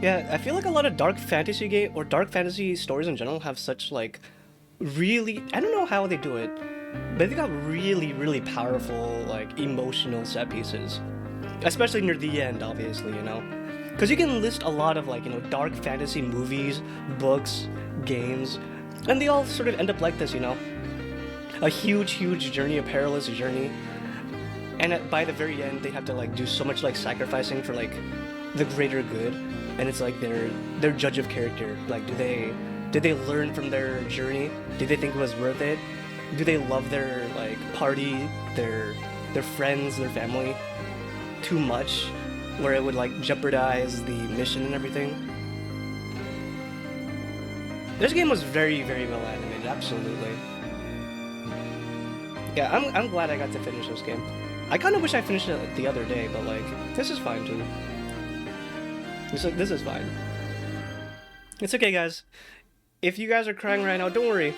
Yeah, I feel like a lot of dark fantasy dark fantasy stories in general have such, like, really, I don't know how they do it, but they got really, really powerful, like, emotional set pieces. Especially near the end, obviously, you know? Because you can list a lot of, like, you know, dark fantasy movies, books, games, and they all sort of end up like this, you know? A huge, huge journey, a perilous journey. And by the very end, they have to, like, do so much, like, sacrificing for, like, the greater good. And it's like their judge of character. Like, did they learn from their journey? Did they think it was worth it? Do they love their, like, party, their friends, their family too much, where it would, like, jeopardize the mission and everything? This game was very, very well animated, absolutely. Yeah, I'm glad I got to finish this game. I kind of wish I finished it, like, the other day, but, like, this is fine too. This is fine. It's okay, guys. If you guys are crying right now, don't worry.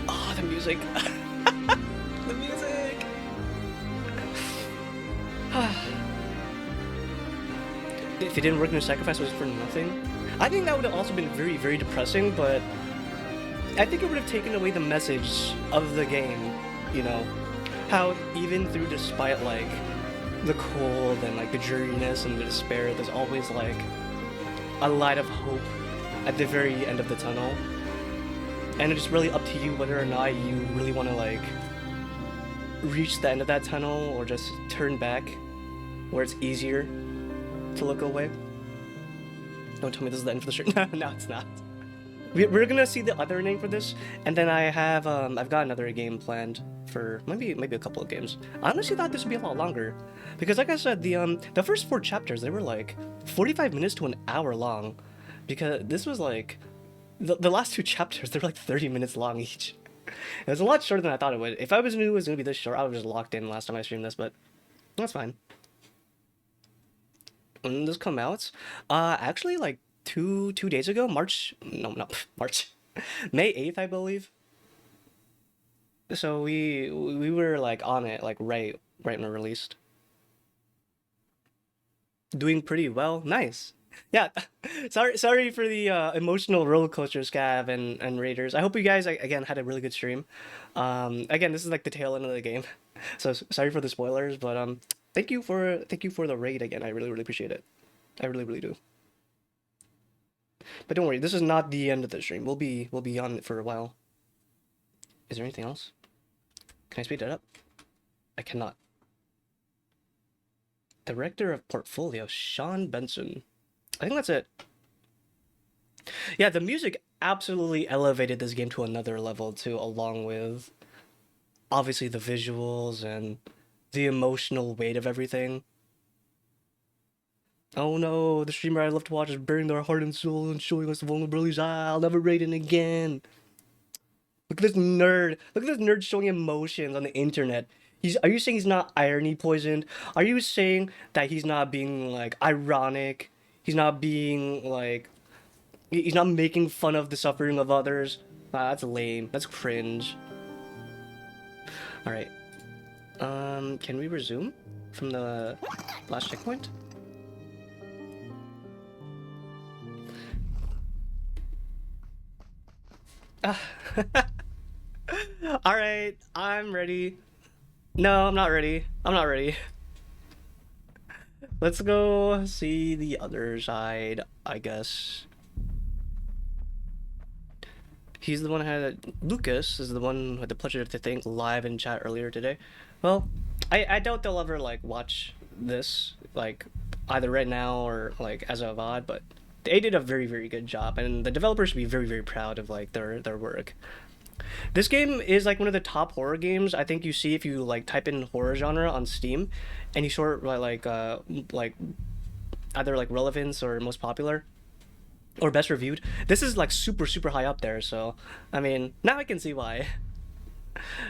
Oh, the music. The music. if it didn't work and the sacrifice was for nothing. I think that would have also been very, very depressing, but I think it would have taken away the message of the game, you know? How even through, despite like the cold and like the dreariness and the despair, there's always like a light of hope at the very end of the tunnel. And it's really up to you whether or not you really want to like reach the end of that tunnel or just turn back where it's easier to look away. Don't tell me this is the end for the stream. No, it's not. We're gonna see the other ending for this, and then I have I've got another game planned for maybe a couple of games. I honestly thought this would be a lot longer, because like I said, the first 4 chapters, they were like 45 minutes to an hour long, because this was like the last 2 chapters, they're like 30 minutes long each. It was a lot shorter than I thought it would. If I was knew it was gonna be this short, I was just locked in last time I streamed this, but that's fine. When did this come out? Actually, like two days ago, March. May 8th, I believe. So we were like on it, like right when it released. Doing pretty well. Nice. Yeah. sorry for the emotional roller coaster, Scav and Raiders. I hope you guys again had a really good stream. Again, this is like the tail end of the game, so sorry for the spoilers, but thank you for the raid again. I really appreciate it. I really do. But don't worry, this is not the end of the stream. We'll be on it for a while. Is there anything else? Can I speed that up? I cannot. Director of Portfolio, Sean Benson. I think that's it. Yeah, the music absolutely elevated this game to another level too, along with obviously the visuals and the emotional weight of everything. Oh no, the streamer I love to watch is bearing their heart and soul and showing us the vulnerabilities. I'll never raid it again. Look at this nerd. Look at this nerd showing emotions on the internet. Are you saying he's not irony poisoned? Are you saying that he's not being like ironic? He's not being like, he's not making fun of the suffering of others? That's lame. That's cringe. All right. Can we resume from the last checkpoint? All right, I'm ready. No, I'm not ready. I'm not ready. Let's go see the other side, I guess. He's the one who had... Lucas is the one who had the pleasure to think live in chat earlier today. Well, I doubt they'll ever, like, watch this, like, either right now or, like, as a VOD, but they did a very good job, and the developers should be very proud of, like, their work. This game is like one of the top horror games I think you see if you like type in horror genre on Steam, and you sort like either like relevance or most popular or best reviewed. This is like super high up there, so I mean, now I can see why.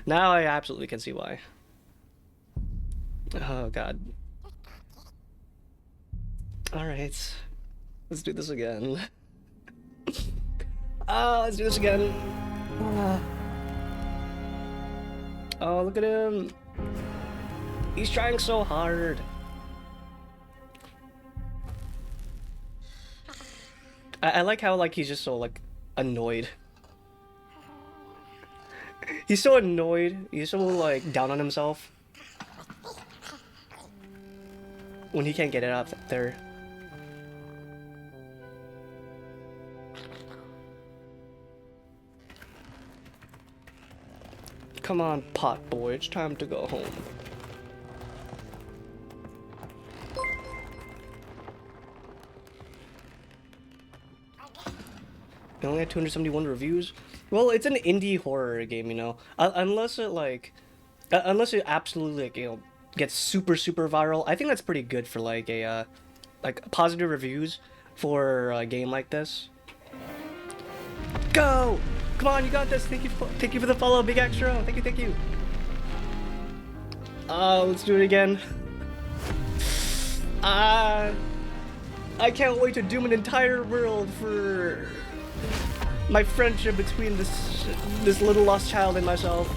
Now I absolutely can see why. Oh god. All right, let's do this again. Let's do this again. Oh, look at him. He's trying so hard. I like how like he's just so like annoyed. He's so annoyed. He's so like down on himself when he can't get it out there. Come on, pot boy, it's time to go home. It only had 271 reviews. Well, it's an indie horror game, you know. Unless it like, unless it absolutely like, you know, gets super viral. I think that's pretty good for like a like positive reviews for a game like this. Go! Come on, you got this. Thank you for the follow, Big Extra. Thank you. Let's do it again. I can't wait to doom an entire world for my friendship between this little lost child and myself.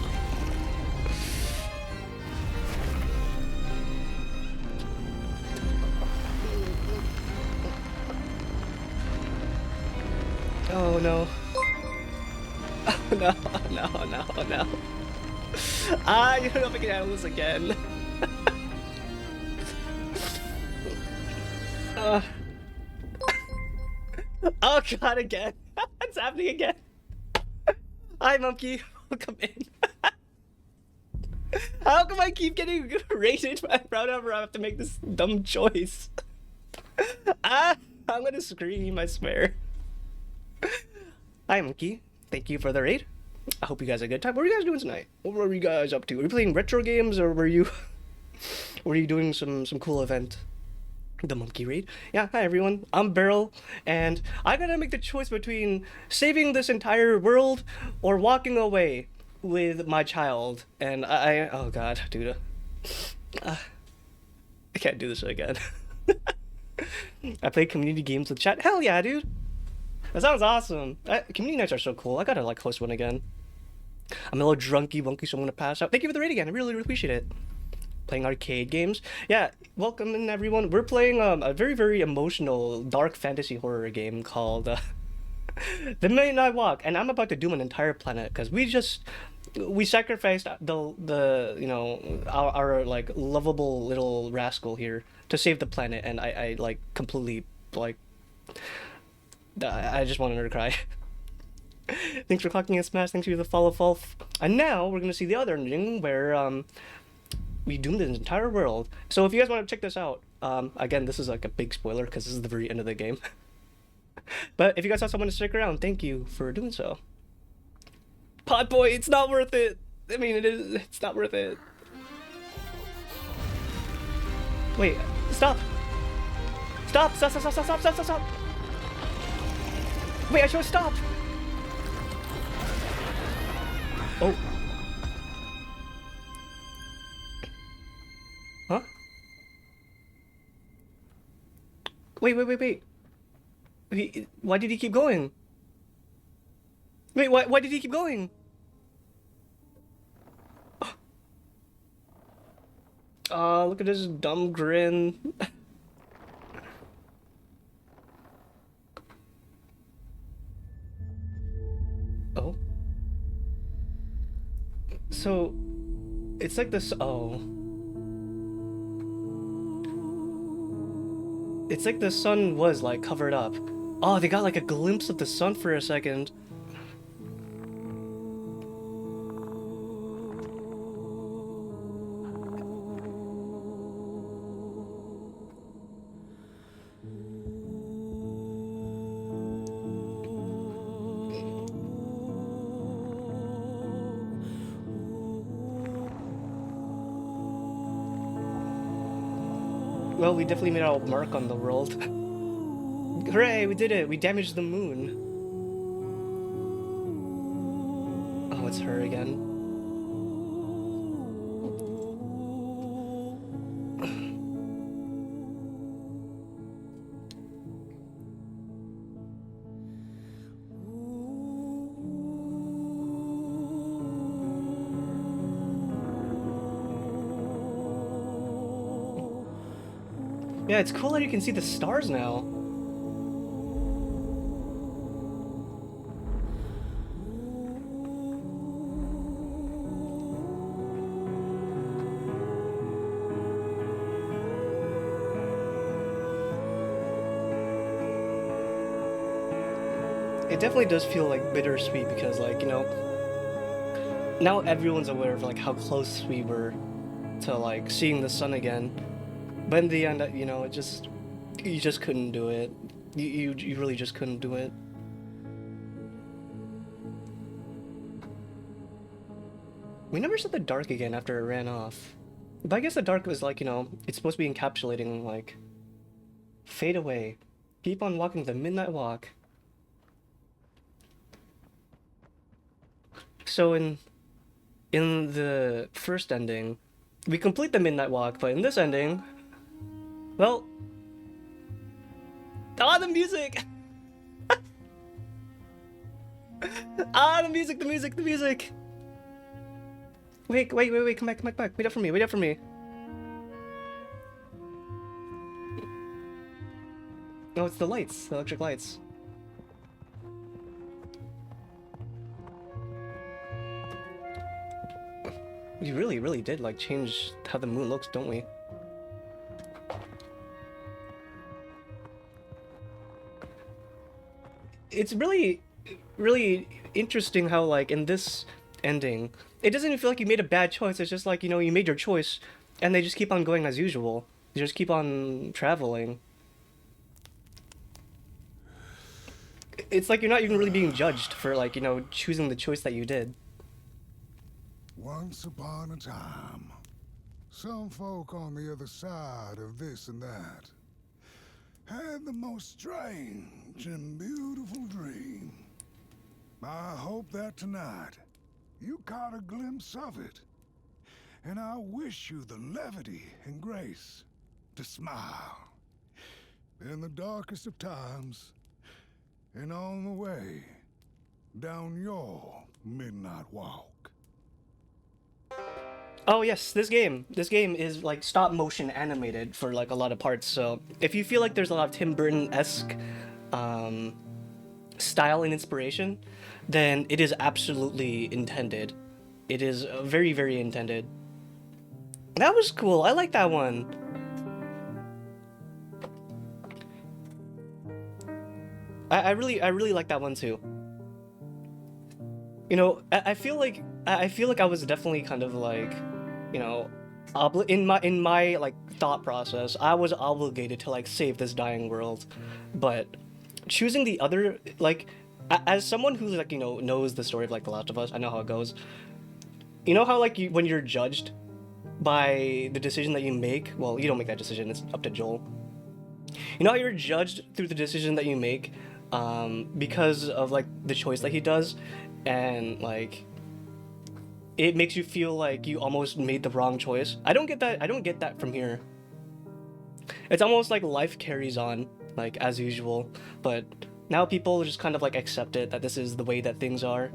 Oh no. Oh no, no, no, no. I don't know if I can handle this again. uh. Oh god, again. It's happening again. Hi, Monkey. Welcome in. How come I keep getting rated whenever I have to make this dumb choice? I'm gonna scream, I swear. Hi, Monkey. Thank you for the raid. I hope you guys had a good time. What were you guys doing tonight? What were you guys up to? Were you playing retro games, or were you doing some cool event? The Monkey raid. Yeah, hi everyone. I'm Beryl, and I gotta make the choice between saving this entire world or walking away with my child. And oh god, dude. I can't do this again. I play community games with chat. Hell yeah, dude. That sounds awesome. Community nights are so cool. I gotta like host one again. I'm a little drunky wonky, so I'm gonna pass out. Thank you for the raid again. I really, really appreciate it. Playing arcade games. Yeah, welcome in everyone. We're playing a very, very emotional dark fantasy horror game called The Midnight Walk, and I'm about to doom an entire planet because we sacrificed the you know our like lovable little rascal here to save the planet, and I like completely like I just wanted her to cry. Thanks for clocking in, Smash. Thanks for the follow, Fulf. And now we're gonna see the other ending where we doomed the entire world. So if you guys want to check this out, again, this is like a big spoiler because this is the very end of the game. But if you guys have someone to stick around, thank you for doing so. Pot boy, it's not worth it. I mean, it's not worth it. Wait, stop. Stop, stop, stop, stop, stop, stop, stop, stop. Wait, I should have stopped. Oh. Huh? Wait. Why did he keep going? Wait, why did he keep going? Look at this dumb grin. Oh. So, it's like this, oh. It's like the sun was, like, covered up. Oh, they got, like, a glimpse of the sun for a second. Well, we definitely made our mark on the world. Hooray, we did it! We damaged the moon. Oh, it's her again. Yeah, it's cool that you can see the stars now. It definitely does feel like bittersweet because, like, you know, now everyone's aware of like how close we were to like seeing the sun again. But in the end, you know, you just couldn't do it. You really just couldn't do it. We never saw the dark again after it ran off. But I guess the dark was like, you know, it's supposed to be encapsulating, like, fade away. Keep on walking the midnight walk. So in the first ending, we complete the midnight walk, but in this ending, well, the music! The music! Wait, come back. Wait up for me. No, it's the lights, the electric lights. We really, really did like change how the moon looks, don't we? It's really, really interesting how like in this ending, it doesn't even feel like you made a bad choice. It's just like, you know, you made your choice, and they just keep on going as usual. They just keep on traveling. It's like you're not even really being judged for like, you know, choosing the choice that you did. Once upon a time, some folk on the other side of this and that had the most strange and beautiful dream. I hope that tonight you caught a glimpse of it, and I wish you the levity and grace to smile in the darkest of times and on the way down your midnight walk. Oh yes, this game. This game is like stop motion animated for like a lot of parts. So if you feel like there's a lot of Tim Burton-esque style and inspiration, then it is absolutely intended. It is very, very intended. That was cool. I like that one. I really like that one too. You know, I feel like I was definitely kind of like, you know, in my like thought process, I was obligated to like save this dying world, but choosing the other, like, as someone who like, you know, knows the story of like The Last of Us, I know how it goes. You know how like when you're judged by the decision that you make, well, you don't make that decision, it's up to Joel. You know how you're judged through the decision that you make, because of like the choice that he does, and like it makes you feel like you almost made the wrong choice. I don't get that. I don't get that from here. It's almost like life carries on, like as usual, but now people just kind of like accept it that this is the way that things are.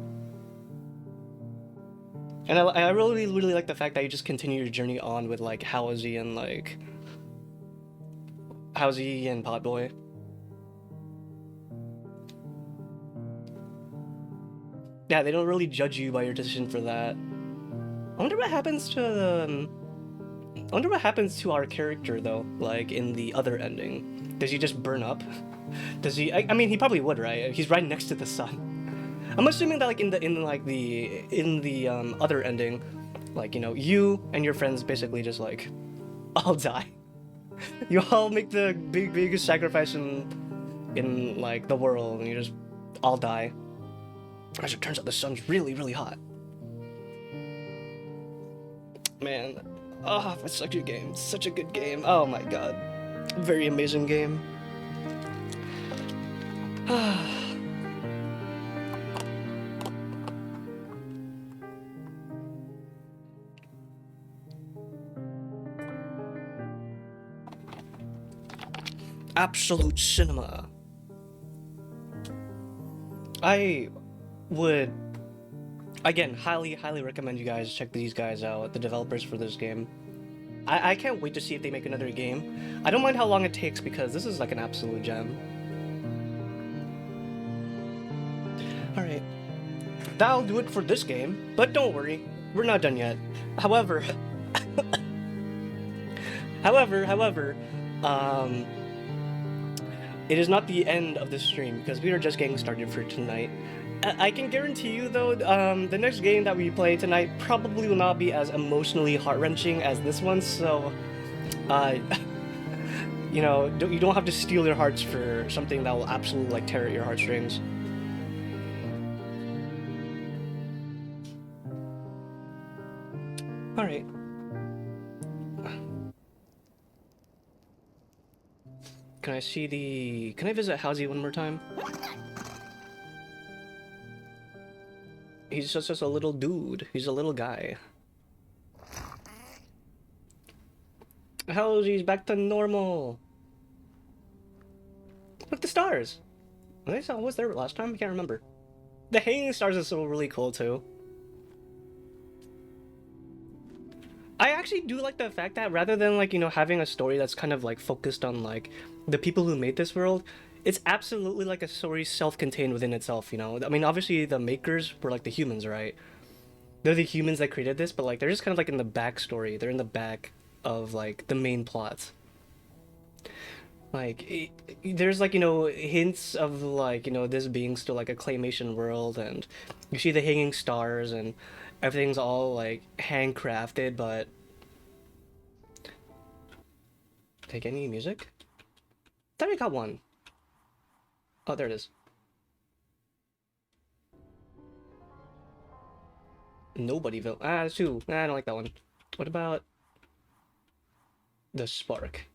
And I really, really like the fact that you just continue your journey on with like Halsey and Potboy. Yeah, they don't really judge you by your decision for that. I wonder what happens to I wonder what happens to our character though, like in the other ending. Does he just burn up? Does he? I mean, he probably would, right? He's right next to the sun. I'm assuming that like in the other ending, like, you know, you and your friends basically just like all die. You all make the biggest sacrifice in like the world, and you just all die. As it turns out, the sun's really, really hot. Man, oh, it's such a game. Such a good game. Oh my god. Very amazing game. Absolute cinema. I would, again, highly recommend you guys check these guys out, the developers for this game. I can't wait to see if they make another game. I don't mind how long it takes because this is like an absolute gem. Alright. That'll do it for this game, but don't worry, we're not done yet. However, it is not the end of the stream because we are just getting started for tonight. I can guarantee you though, the next game that we play tonight probably will not be as emotionally heart-wrenching as this one, so, you know, you don't have to steal your hearts for something that will absolutely, like, tear at your heartstrings. Alright. Can I visit Halsey one more time? He's just a little dude. He's a little guy. Halsey's back to normal. Look, the stars. Was there last time? I can't remember. The hanging stars is still really cool too. I actually do like the fact that rather than like, you know, having a story that's kind of like focused on like the people who made this world, it's absolutely like a story self-contained within itself, you know? I mean, obviously the makers were like the humans, right? they're the humans that created this, but like they're just kind of like in the backstory. They're in the back of like the main plots. Like there's like hints of like this being still like a claymation world, and you see the hanging stars and everything's all like handcrafted. But take any music? Thought I got one. Oh, there it is. Nobodyville. Ah, that's two. Ah, I don't like that one. What about the Spark?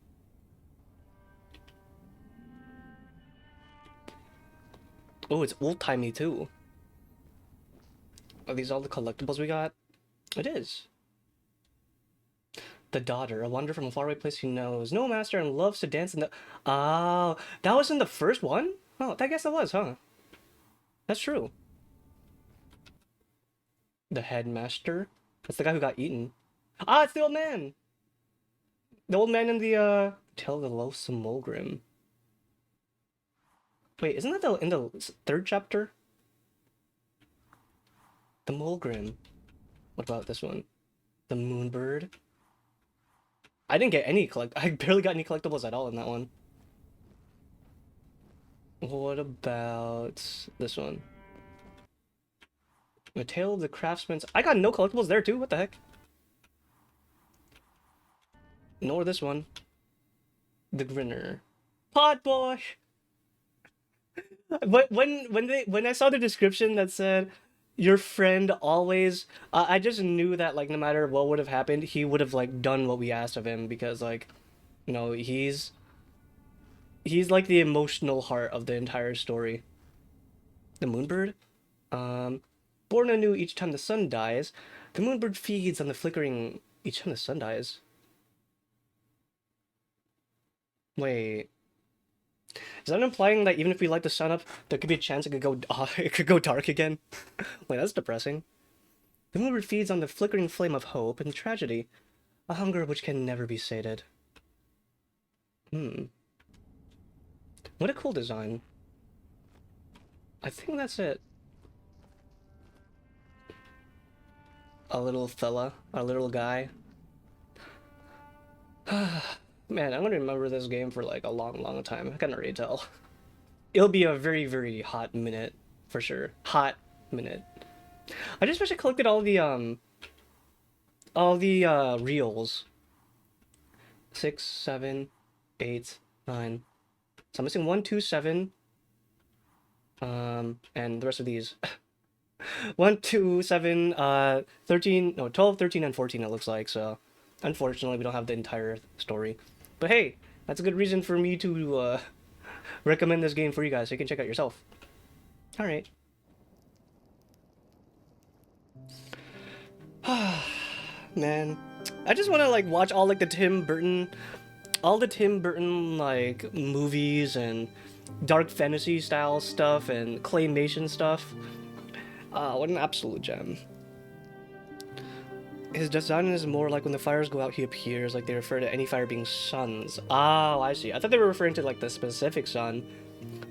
Oh, it's old-timey too. Are these all the collectibles we got? It is. The daughter, a wanderer from a faraway place who knows no master and loves to dance in the... Oh, that was in the first one? Oh, I guess that was, huh? That's true. The headmaster? That's the guy who got eaten. Ah, it's the old man! The old man in the, Tale of the Loathsome Mulgrim. Wait, isn't that in the third chapter? The Mulgrim. What about this one? The Moonbird. I didn't get any I barely got any collectibles at all in that one. What about this one? The Tale of the Craftsman's... I got no collectibles there too, what the heck? Nor this one. The Grinner. Pot boy! But when I saw the description that said your friend always, I just knew that like no matter what would have happened, he would have like done what we asked of him, because like he's like the emotional heart of the entire story. The Moonbird, born anew each time the sun dies, the Moonbird feeds on the flickering each time the sun dies. Wait. Is that implying that even if we light the sun up, there could be a chance it could go it could go dark again? Wait, that's depressing. The moon feeds on the flickering flame of hope and tragedy, a hunger which can never be sated. What a cool design. I think that's it. A little fella, a little guy. Man, I'm gonna remember this game for like a long, long time. I can already tell. It'll be a very, very hot minute, for sure. Hot minute. I just wish I collected all the reels. 6, 7, 8, 9. So I'm missing 1, 2, 7. And the rest of these. 1, 2, 7, 13, no, 12, 13, and 14 it looks like, so unfortunately we don't have the entire story. But hey, that's a good reason for me to recommend this game for you guys so you can check out yourself. Alright. Man, I just want to like watch all like the Tim Burton like movies and dark fantasy style stuff and claymation stuff. What an absolute gem. His design is more like when the fires go out, he appears, like they refer to any fire being suns. Oh, I see. I thought they were referring to like the specific sun,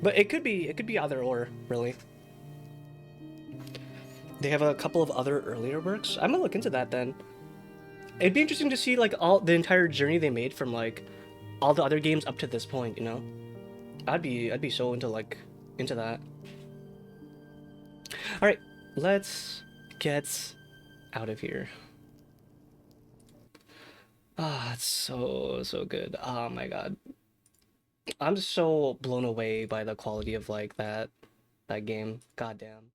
but it could be either or, really. They have a couple of other earlier works. I'm gonna look into that then. It'd be interesting to see like all the entire journey they made from like all the other games up to this point, you know? I'd be so into that. All right, let's get out of here. Ah, it's so good. Oh my god. I'm so blown away by the quality of like that game. Goddamn.